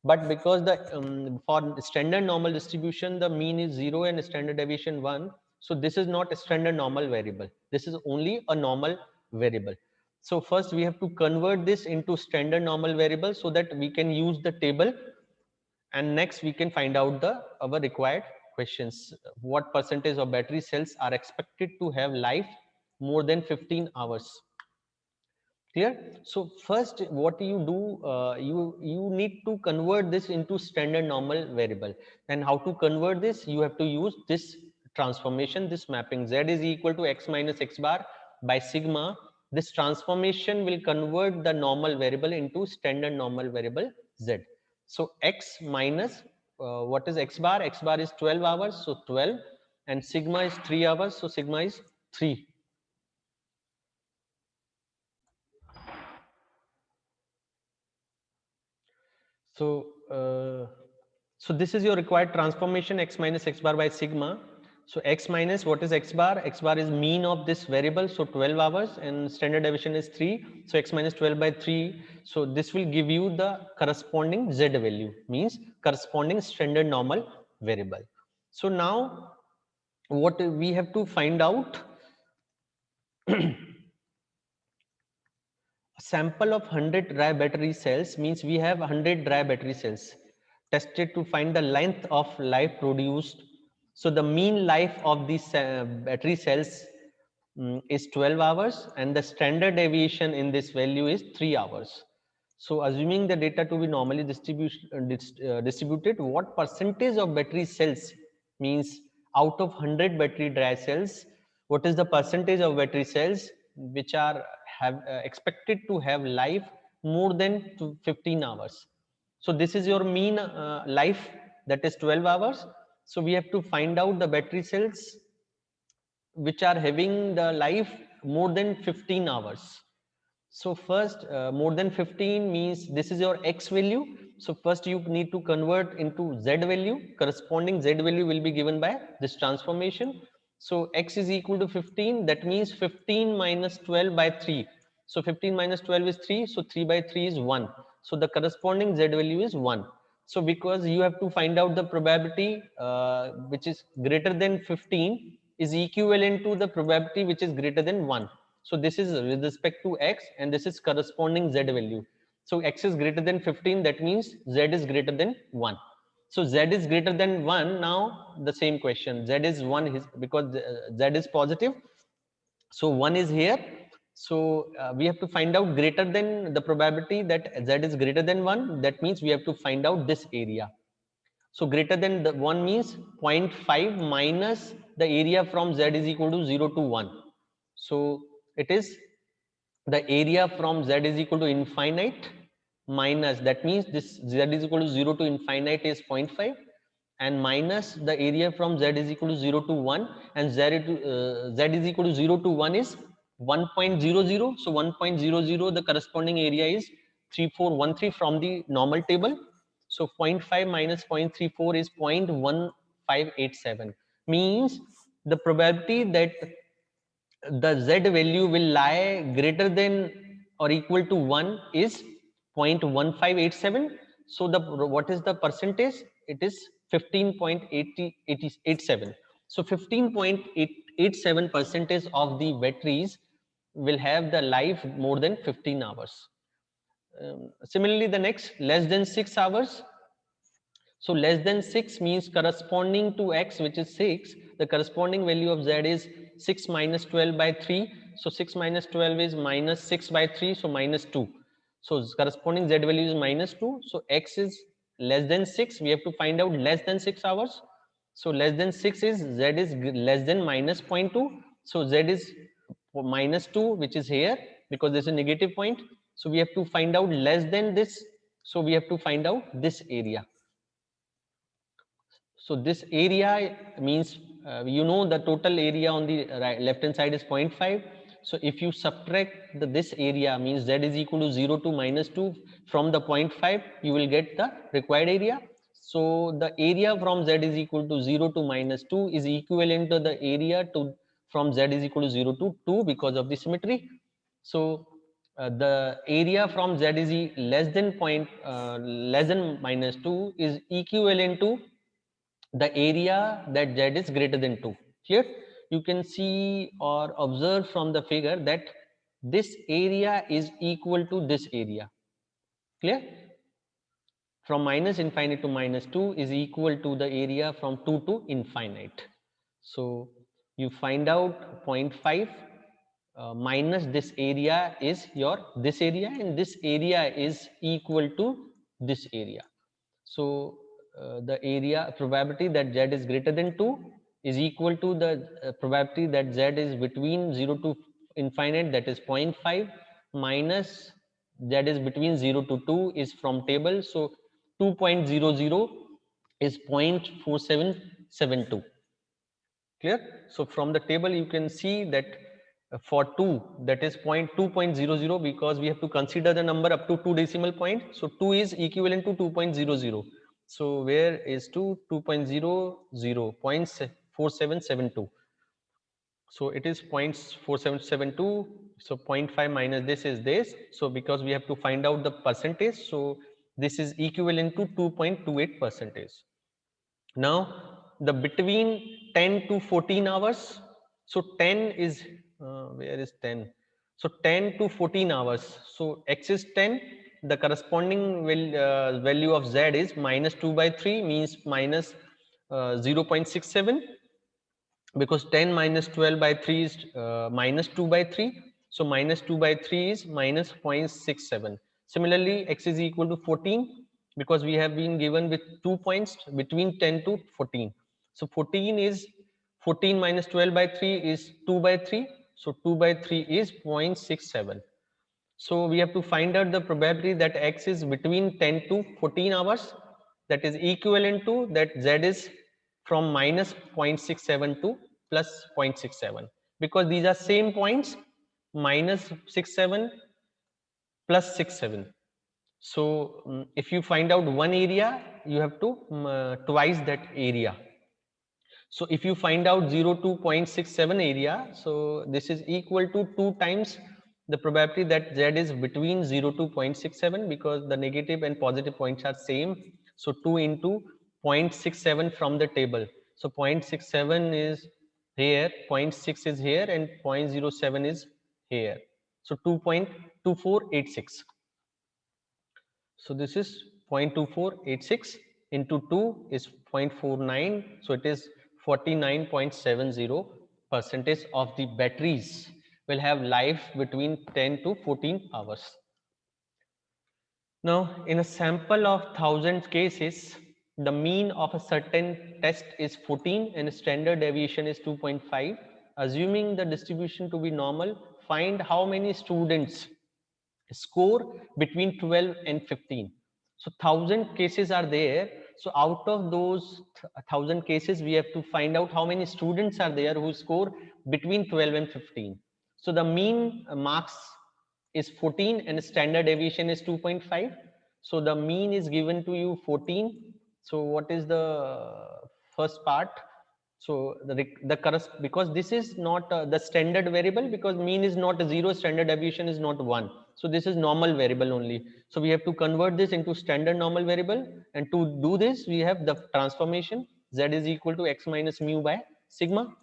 [SPEAKER 1] But because the for standard normal distribution, the mean is 0 and standard deviation 1. So this is not a standard normal variable. This is only a normal variable. So first we have to convert this into standard normal variable so that we can use the table, and next we can find out the our required questions. What percentage of battery cells are expected to have life more than 15 hours? Clear? So first what you do, you need to convert this into standard normal variable. And how to convert this? You have to use this transformation, this mapping. Z is equal to x minus x bar by sigma. This transformation will convert the normal variable into standard normal variable z. So x minus what is x bar? X bar is 12 hours, so 12, and sigma is 3 hours, so sigma is 3. So, so this is your required transformation, x minus x bar by sigma. So x minus, what is x bar? X bar is mean of this variable, so 12 hours, and standard deviation is 3. So x minus 12 by 3. So this will give you the corresponding z value, means corresponding standard normal variable. So now what we have to find out, a sample of 100 dry battery cells, means we have 100 dry battery cells tested to find the length of life produced. So the mean life of these battery cells is 12 hours, and the standard deviation in this value is 3 hours. So assuming the data to be normally distributed, what percentage of battery cells, means out of 100 battery dry cells, what is the percentage of battery cells which are expected to have life more than 15 hours? So this is your mean life, that is 12 hours. So we have to find out the battery cells which are having the life more than 15 hours. So first, more than 15 means this is your x value. So first you need to convert into z value. Corresponding z value will be given by this transformation. So x is equal to 15. That means 15 minus 12 by 3. So 15 minus 12 is 3. So 3 by 3 is 1. So the corresponding z value is 1. So because you have to find out the probability which is greater than 15 is equivalent to the probability which is greater than 1. So this is with respect to x, and this is corresponding z value. So x is greater than 15, that means z is greater than 1. So z is greater than 1. Now the same question, z is 1 because z is positive, so 1 is here. So we have to find out greater than the probability that z is greater than 1. That means we have to find out this area. So greater than the 1 means 0.5 minus the area from z is equal to 0 to 1. So it is the area from z is equal to infinite minus, that means this z is equal to 0 to infinite is 0.5, and minus the area from z is equal to 0 to 1, and z is equal to 0 to 1 is 1.00. So 1.00, the corresponding area is 3413 from the normal table. So 0.5 minus 0.34 is 0.1587, means the probability that the z value will lie greater than or equal to 1 is 0.1587. So the what is the percentage? It is 15.87. So 15.87 percentage of the batteries will have the life more than 15 hours. Similarly, the next, less than 6 hours. So less than 6 means corresponding to x, which is 6. The corresponding value of z is 6 minus 12 by 3. So 6 minus 12 is minus 6 by 3. So minus 2. So corresponding z value is minus 2. So x is less than 6. We have to find out less than 6 hours. So less than 6 is z is less than minus 0.2. So z is minus 2, which is here because there's a negative point. So we have to find out less than this. So we have to find out this area. So this area means the total area on the left hand side is 0.5. So if you subtract this area, means z is equal to 0 to minus 2 from the 0.5, you will get the required area. So the area from z is equal to 0 to minus 2 is equivalent to the area from z is equal to 0 to 2 because of the symmetry. So the area from z is less than minus 2 is equivalent to the area that z is greater than 2. Clear? You can see or observe from the figure that this area is equal to this area. Clear? From minus infinite to minus 2 is equal to the area from 2 to infinite. So you find out 0.5 minus this area is this area, and this area is equal to this area. So the area probability that z is greater than 2 is equal to the probability that z is between 0 to infinite, that is 0.5, minus z is between 0 to 2 is from table. So 2.00 is 0.4772. Clear? So from the table you can see that for 2, that is 2.00, because we have to consider the number up to 2 decimal point. So 2 is equivalent to 2.00. So where is 2? 2.00, 0.4772. So it is 0.4772. So 0.5 minus this is this. So because we have to find out the percentage, so this is equivalent to 2.28 percentage. Now the between 10 to 14 hours. So 10 is where is 10? So 10 to 14 hours. So x is 10. The corresponding value of z is minus 2 by 3, means minus 0.67, because 10 minus 12 by 3 is minus 2 by 3. So minus 2 by 3 is minus 0.67. Similarly, x is equal to 14, because we have been given with 2 points between 10 to 14. So 14 is 14 minus 12 by 3 is 2 by 3. So 2 by 3 is 0.67. So we have to find out the probability that x is between 10 to 14 hours. That is equivalent to that z is from minus 0.67 to plus 0.67, because these are same points, minus 67 plus 67. So if you find out one area, you have to twice that area. So if you find out 0 to 0.67 area, so this is equal to 2 times the probability that z is between 0 to 0.67, because the negative and positive points are same. So 2 into 0.67 from the table. So 0.67 is here, 0.6 is here, and 0.07 is here. So 2.2486. So this is 0.2486 into 2 is 0.49. So it is 49.70 percentage of the batteries will have life between 10 to 14 hours. Now, in a sample of 1000 cases, the mean of a certain test is 14 and standard deviation is 2.5. Assuming the distribution to be normal, find how many students score between 12 and 15. So 1000 cases are there. So out of those 1000 cases, we have to find out how many students are there who score between 12 and 15. So the mean marks is 14 and standard deviation is 2.5. So the mean is given to you 14. So what is the first part? So because this is not the standard variable, because mean is not 0, standard deviation is not 1. So this is normal variable only. So we have to convert this into standard normal variable, and to do this we have the transformation z is equal to x minus mu by sigma.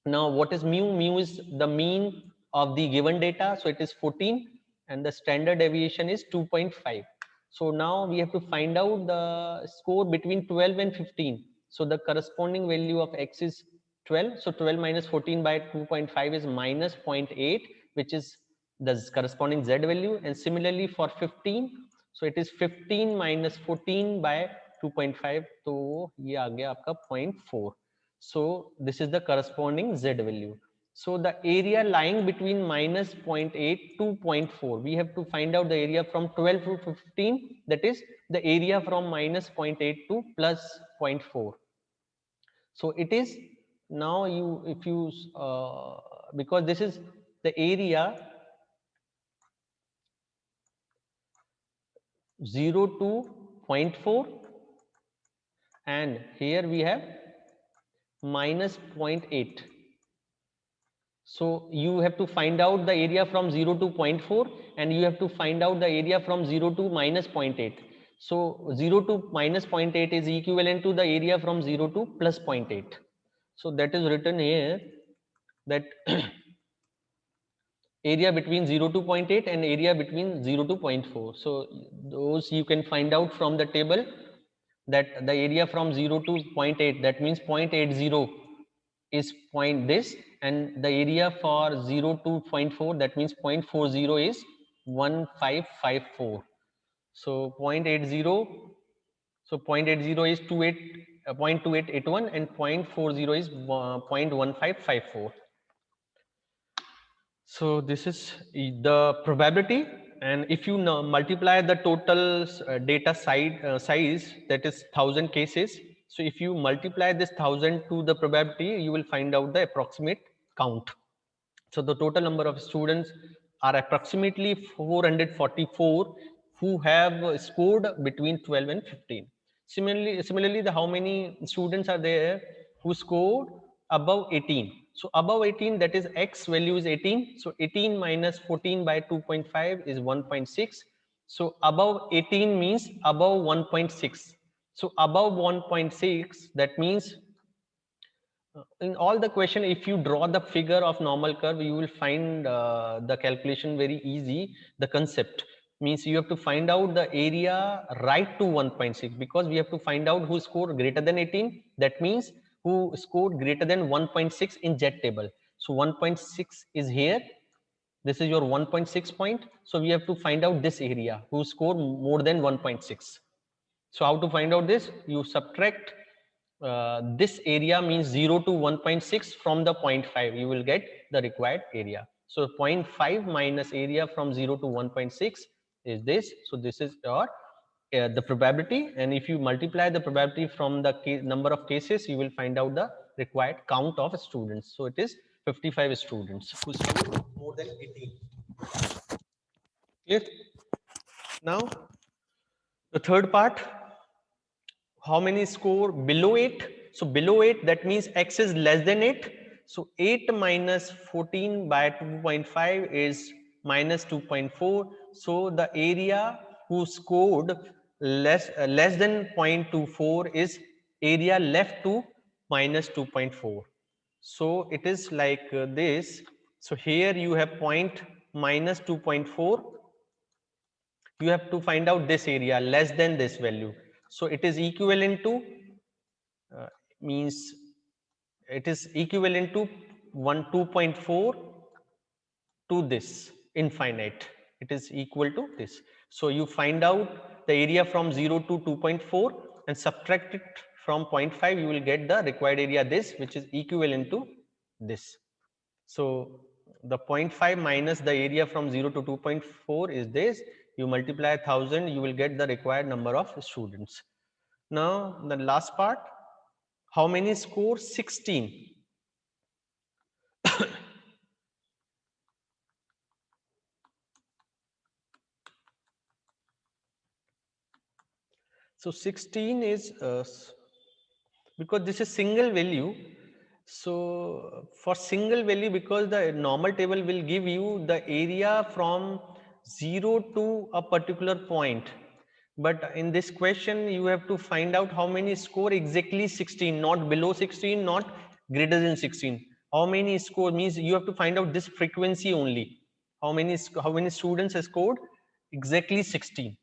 [SPEAKER 1] Now what is mu? Mu is the mean of the given data, so it is 14, and the standard deviation is 2.5. So now we have to find out the score between 12 and 15. So the corresponding value of x is 12. So 12 minus 14 by 2.5 is minus 0.8, which is the corresponding z value. And similarly for 15, so it is 15 minus 14 by 2.5. तो ये आ गया आपका 0.4. So this is the corresponding z value. So the area lying between minus 0.8 to 0.4, we have to find out the area from 12 to 15, that is the area from minus 0.8 to plus 0.4. So it is now you, if you, because this is the area 0 to 0.4, and here we have minus 0.8. So you have to find out the area from 0 to 0.4, and you have to find out the area from 0 to minus 0.8. So 0 to minus 0.8 is equivalent to the area from 0 to plus 0.8. So that is written here, that area between 0 to 0.8 and area between 0 to 0.4. So those you can find out from the table, that the area from 0 to 0.8, that means 0.80 is point this, and the area for 0 to 0.4, that means 0.40 is 1554. So 0.80, so 0.80 is 0.2881, and 0.40 is 0.1554. So this is the probability, and if you multiply the total data size, that is 1000 cases. So if you multiply this 1000 to the probability, you will find out the approximate count. So the total number of students are approximately 444 who have scored between 12 and 15. Similarly, the how many students are there who scored above 18. So above 18, that is x value is 18. So 18 minus 14 by 2.5 is 1.6. So above 18 means above 1.6. So above 1.6, that means in all the question, if you draw the figure of normal curve, you will find the calculation very easy. The concept means you have to find out the area right to 1.6, because we have to find out who scored greater than 18. That means who scored greater than 1.6 in Z table. So 1.6 is here. This is your 1.6 point. So we have to find out this area who scored more than 1.6. So how to find out this? You subtract this area means 0 to 1.6 from the 0.5. You will get the required area. So 0.5 minus area from 0 to 1.6 is this. So this is your the probability, and if you multiply the probability from the number of cases, you will find out the required count of students. So it is 55 students who scored more than 18. Clear? Now the third part, how many score below 8? So below 8, that means x is less than 8. So 8 minus 14 by 2.5 is minus 2.4. So the area who scored less than 0.24 is area left to minus 2.4. So it is like this. So here you have point minus 2.4. You have to find out this area less than this value. So it is equivalent to uh, means it is equivalent to 2.4 to this infinite. It is equal to this. So you find out the area from 0 to 2.4 and subtract it from 0.5. You will get the required area this, which is equivalent to this. So the 0.5 minus the area from 0 to 2.4 is this. You multiply 1000, you will get the required number of students. Now the last part, how many score 16? So 16 is because this is single value. So for single value, because the normal table will give you the area from 0 to a particular point, but in this question you have to find out how many score exactly 16, not below 16, not greater than 16. How many score means you have to find out this frequency only. How many students have scored exactly 16.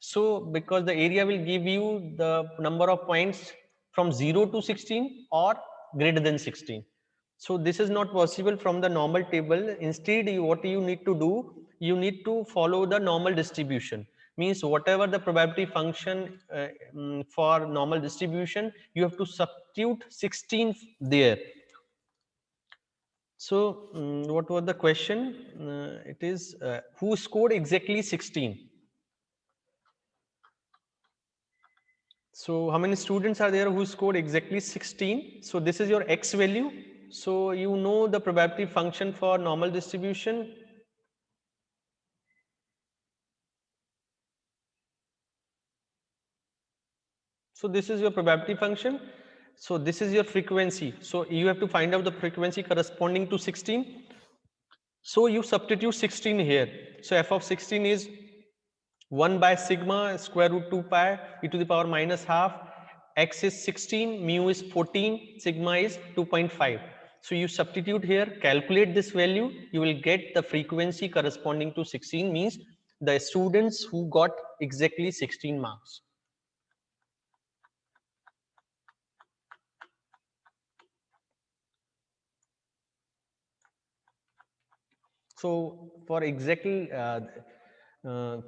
[SPEAKER 1] So because the area will give you the number of points from 0 to 16 or greater than 16. So this is not possible from the normal table. Instead, what you need to do, you need to follow the normal distribution. Means whatever the probability function for normal distribution, you have to substitute 16 there. So what was the question? It is who scored exactly 16? So how many students are there who scored exactly 16? So this is your x value. So you know the probability function for normal distribution. So this is your probability function. So this is your frequency. So you have to find out the frequency corresponding to 16. So you substitute 16 here. So f of 16 is 1 by sigma square root 2 pi e to the power minus half. X is 16, mu is 14, sigma is 2.5. So you substitute here, calculate this value, you will get the frequency corresponding to 16, means the students who got exactly 16 marks. So for exactly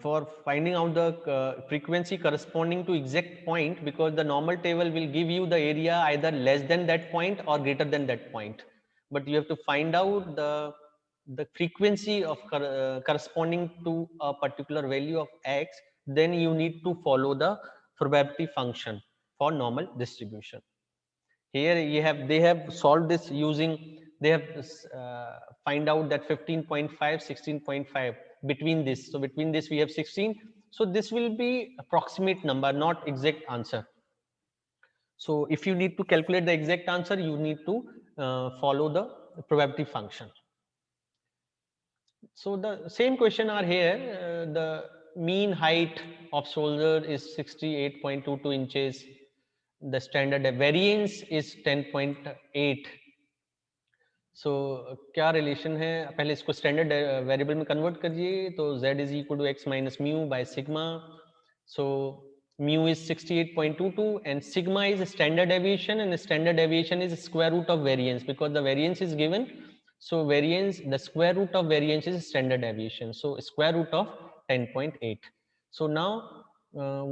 [SPEAKER 1] for finding out the frequency corresponding to exact point, because the normal table will give you the area either less than that point or greater than that point, but you have to find out the frequency of corresponding to a particular value of x, then you need to follow the probability function for normal distribution. Here you have, they have solved this using, they have find out that 15.5 16.5 between this. So between this we have 16. So this will be approximate number, not exact answer. So if you need to calculate the exact answer, you need to follow the probability function. So the same question are here. The mean height of soldier is 68.22 inches. The standard variance is 10.8. सो क्या relation है, पहले इसको standard variable में convert करिए, तो z is equal to x minus mu by sigma. So mu is 68.22 and sigma is standard deviation, and standard deviation is square root of variance because the variance is given. So variance, the square root of variance is standard deviation, so square root of 10.8. So now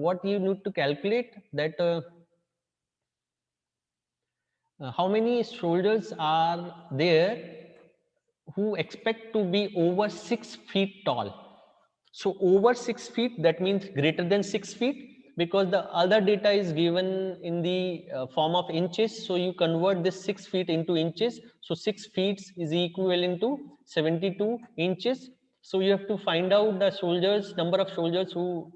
[SPEAKER 1] what you need to calculate that how many soldiers are there who expect to be over 6 feet tall. So over 6 feet, that means greater than 6 feet, because the other data is given in the form of inches. So you convert this 6 feet into inches. So 6 feet is equivalent to 72 inches. So you have to find out the soldiers, number of soldiers who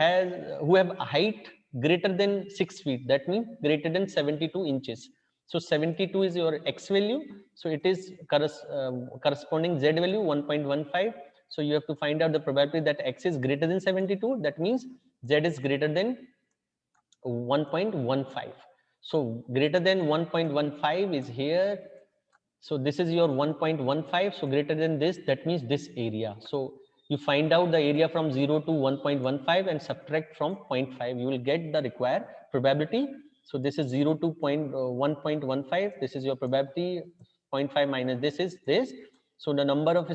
[SPEAKER 1] have a height greater than 6 feet. That means greater than 72 inches. So 72 is your x value. So it is corresponding z value 1.15. So you have to find out the probability that x is greater than 72. That means z is greater than 1.15. So greater than 1.15 is here. So this is your 1.15. So greater than this, that means this area. So you find out the area from 0 to 1.15 and subtract from 0.5. You will get the required probability. So this is 0 to 1.15. This is your probability. 0.5 minus this is this. So the number of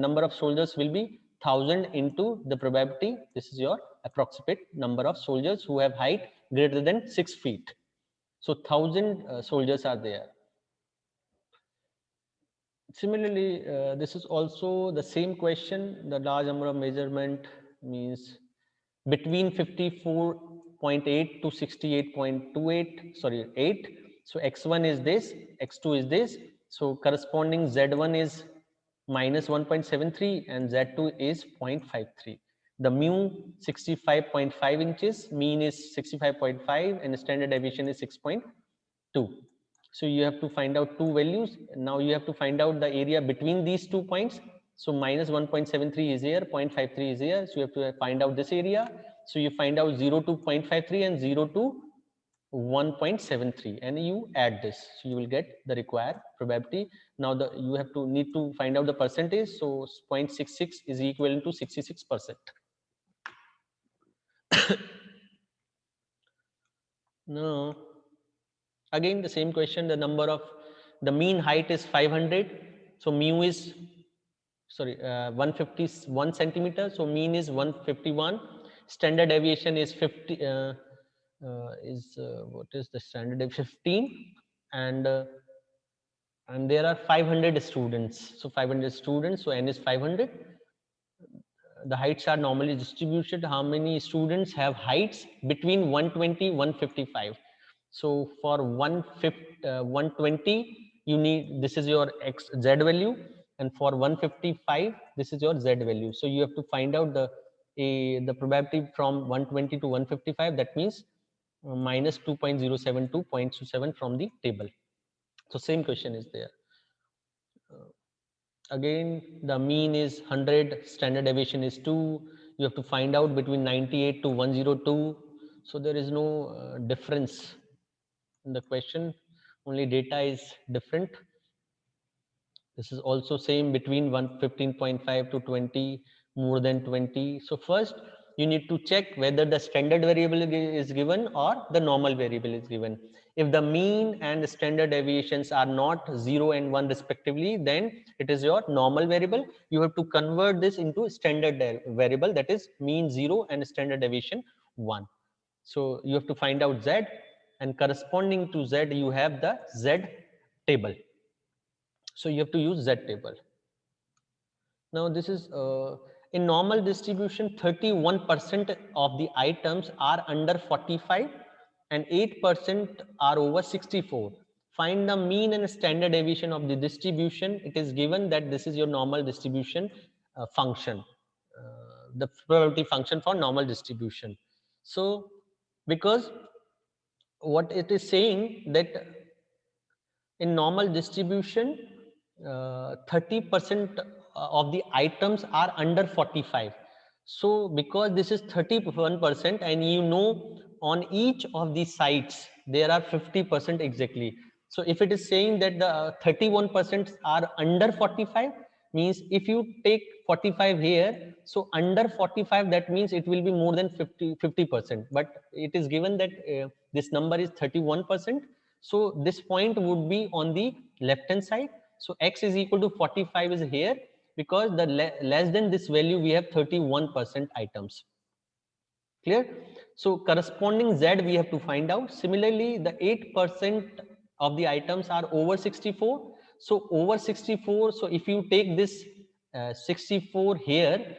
[SPEAKER 1] number of soldiers will be 1000 into the probability. This is your approximate number of soldiers who have height greater than 6 feet. So 1000 soldiers are there. Similarly, this is also the same question. The large number of measurement means between 54.8 to 68.28, sorry, 8. So x1 is this, x2 is this. So corresponding z1 is minus 1.73 and z2 is 0.53. The mu 65.5 inches, mean is 65.5 and standard deviation is 6.2. So you have to find out two values. Now you have to find out the area between these 2 points. So minus 1.73 is here, 0.53 is here. So you have to find out this area. So you find out 0 to 0.53 and 0 to 1.73, and you add this. So you will get the required probability. Now you have to need to find out the percentage. So 0.66 is equivalent to 66%. Now again the same question. The mean height is 500. So mu is 151 centimeter. So mean is 151. Standard deviation is 50. What is the standard deviation? 15. And there are 500 students. So 500 students. So n is 500. The heights are normally distributed. How many students have heights between 120 155? So for 120 you need, this is your x z value, and for 155 this is your z value. So you have to find out the probability from 120 to 155. That means minus 2.07 to 0.27 from the table. So same question is there. Again the mean is 100, standard deviation is 2. You have to find out between 98 to 102. So there is no difference in the question, only data is different. This is also same between 115.5 to 20, more than 20. So first you need to check whether the standard variable is given or the normal variable is given. If the mean and the standard deviations are not 0 and 1 respectively, then it is your normal variable. You have to convert this into standard variable, that is mean 0 and standard deviation 1. So you have to find out z, and corresponding to z you have the z table. So you have to use z table. Now this is in normal distribution, 31% of the items are under 45 and 8% are over 64. Find the mean and standard deviation of the distribution. It is given that this is your normal distribution function, the probability function for normal distribution. So because what it is saying that in normal distribution 30% of the items are under 45. So because this is 31% and you know on each of the sites there are 50% exactly. So if it is saying that the 31% are under 45, means if you take 45 here, so under 45 that means it will be more than 50%, but it is given that this number is 31%. So this point would be on the left hand side. So x is equal to 45 is here, because the less than this value we have 31% items. Clear? So corresponding z we have to find out. Similarly, the 8% of the items are over 64. So over 64, so if you take this 64 here,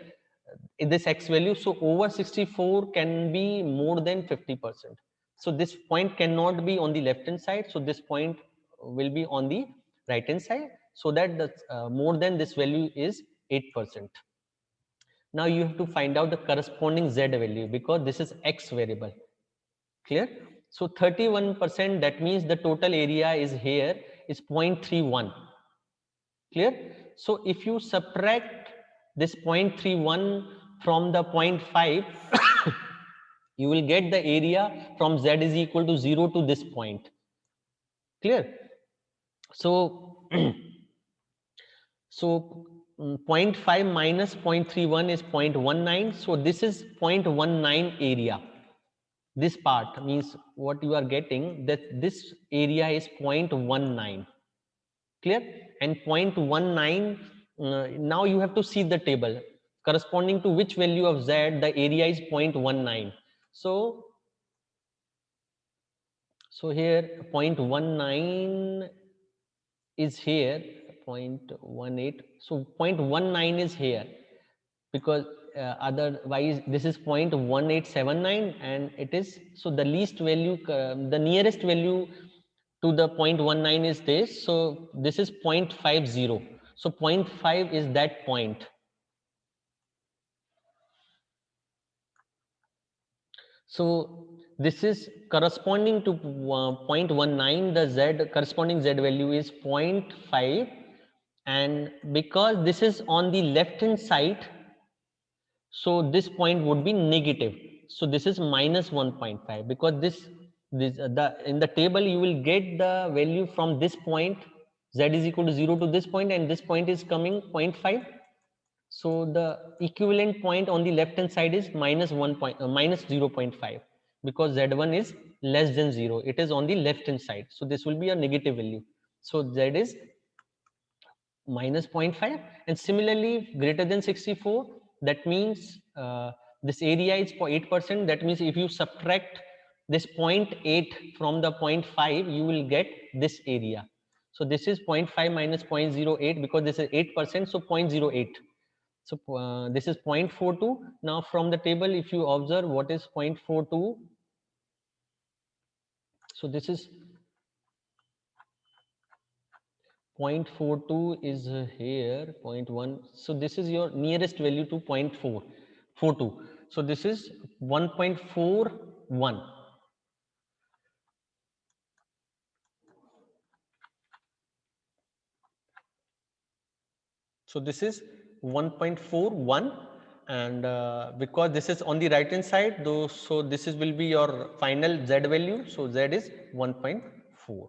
[SPEAKER 1] this x value, so over 64 can be more than 50%. So this point cannot be on the left hand side, so this point will be on the right hand side, so that the more than this value is 8%. Now you have to find out the corresponding z value, because this is x variable. Clear? So 31%, that means the total area is here is 0.31. Clear? So if you subtract this 0.31 from the 0.5, you will get the area from z is equal to 0 to this point. Clear? So so 0.5 minus 0.31 is 0.19. So this is 0.19 area. This part means what you are getting, that this area is 0.19. Clear? And 0.19, now you have to see the table corresponding to which value of z the area is 0.19. So here 0.19 is here, 0.18. So 0.19 is here, because otherwise this is 0.1879, and it is, so the least value, the nearest value to the 0.19 is this. So this is 0.50. So 0.5 is that point. So this is corresponding to 0.19, the z corresponding z value is 0.5, and because this is on the left hand side, so this point would be negative. So this is minus 1.5, because this the in the table you will get the value from this point, z is equal to 0 to this point, and this point is coming 0.5. So the equivalent point on the left hand side is minus 0.5, because z1 is less than 0. It is on the left hand side. So this will be a negative value. So z is minus 0.5, and similarly greater than 64, that means this area is 8%. That means if you subtract this 0.8 from the 0.5, you will get this area. So this is 0.5 minus 0.08, because this is 8%, so 0.08. So this is 0.42. Now from the table, if you observe what is 0.42, so this is 0.42 is here, 0.1. So this is your nearest value to 0.442. So this is 1.41. So this is 1.41, and because this is on the right hand side, though, so this is will be your final z value. So z is 1.4.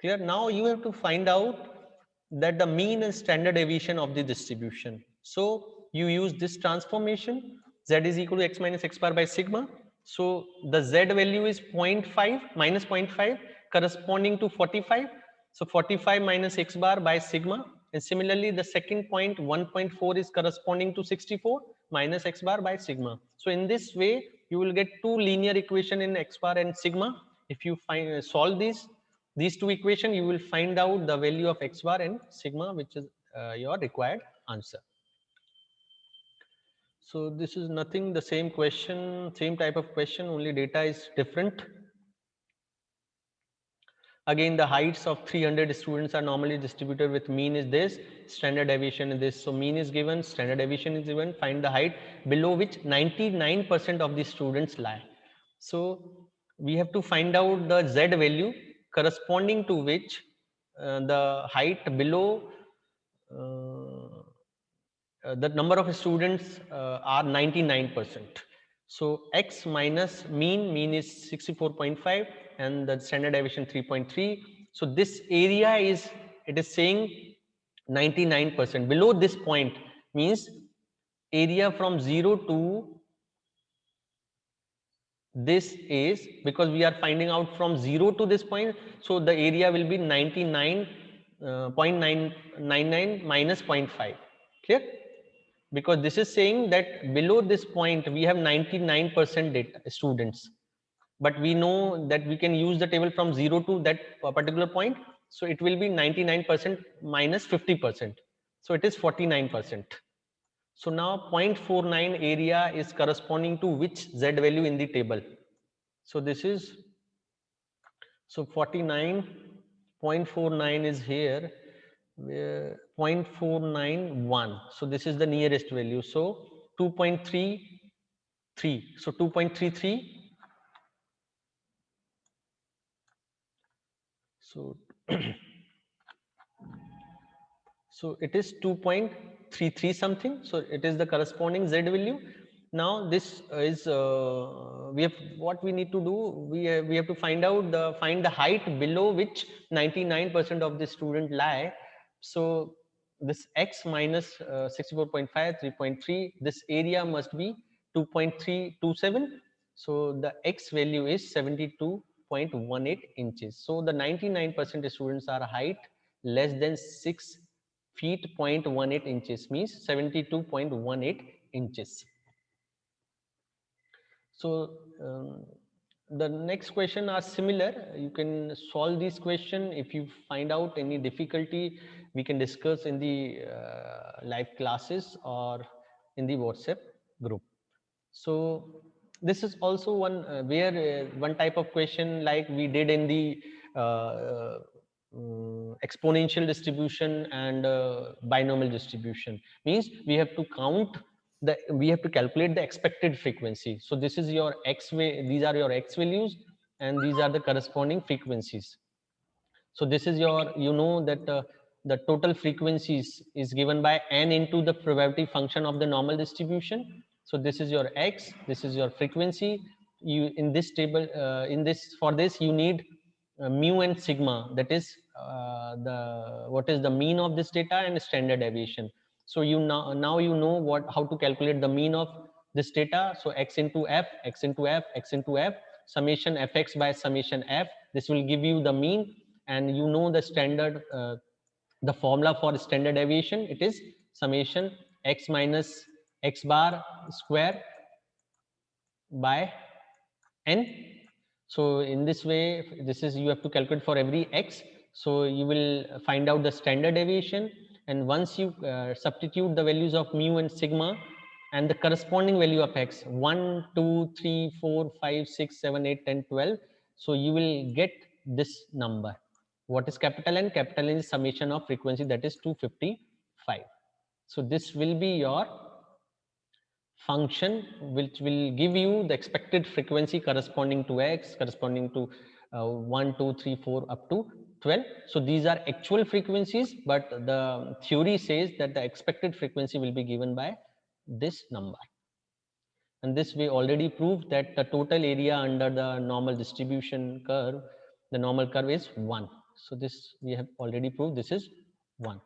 [SPEAKER 1] Clear? Now you have to find out that the mean and standard deviation of the distribution. So you use this transformation, z is equal to x minus x bar by sigma. So the z value is 0.5 minus 0.5 corresponding to 45. So 45 minus x bar by sigma. And similarly, the second point 1.4 is corresponding to 64 minus x bar by sigma. So in this way, you will get two linear equation in x bar and sigma. If you solve these two equations, you will find out the value of x bar and sigma, which is your required answer. So this is nothing, the same question, same type of question, only data is different. Again, the heights of 300 students are normally distributed with mean is this, standard deviation is this. So mean is given, standard deviation is given, find the height below which 99% of the students lie. So we have to find out the z value corresponding to which the height below the number of students are 99%. So x minus mean is 64.5 and the standard deviation 3.3. So this area is, it is saying 99%. Below this point means area from 0 to this is, because we are finding out from 0 to this point, so the area will be 99.999 minus 0.5. Clear? Because this is saying that below this point we have 99% data students, but we know that we can use the table from 0 to that particular point, so it will be 99% minus 50%, so it is 49%. So now 0.49 area is corresponding to which z value in the table? So this is, so 49.49 is here, where 0.491. So this is the nearest value. So 2.33. So 2.33. So so it is 2.33 something. So it is the corresponding z value. Now this is we have, what we need to do, we have to find out the height below which 99% of the student lie. So this x minus 64.5, 3.3, this area must be 2.327. So the x value is 72.18 inches. So the 99% students are height less than 6 feet 0.18 inches, means 72.18 inches. So the next question are similar. You can solve this question. If you find out any difficulty, we can discuss in the live classes or in the WhatsApp group. So this is also one where one type of question like we did in the exponential distribution and binomial distribution, means we have to count we have to calculate the expected frequency. So this is your these are your x values and these are the corresponding frequencies. So this is your, you know that the total frequencies is given by n into the probability function of the normal distribution. So this is your x, this is your frequency. You in this table, in this, for this you need mu and sigma, that is the what is the mean of this data and standard deviation. So you now you know what, how to calculate the mean of this data. So x into f, x into f, x into f, summation fx by summation f, this will give you the mean. And you know the standard the formula for standard deviation, it is summation x minus x bar square by n. So in this way, this is, you have to calculate for every x. So you will find out the standard deviation, and once you substitute the values of mu and sigma and the corresponding value of x, 1 2 3 4 5 6 7 8 10 12, so you will get this number. What is capital N? Capital N is summation of frequency, that is 255. So this will be your function which will give you the expected frequency corresponding to x, corresponding to 1 2 3 4 up to 12. So these are actual frequencies, but the theory says that the expected frequency will be given by this number. And this we already proved that the total area under the normal distribution curve, the normal curve is 1. So this we have already proved, this is 1.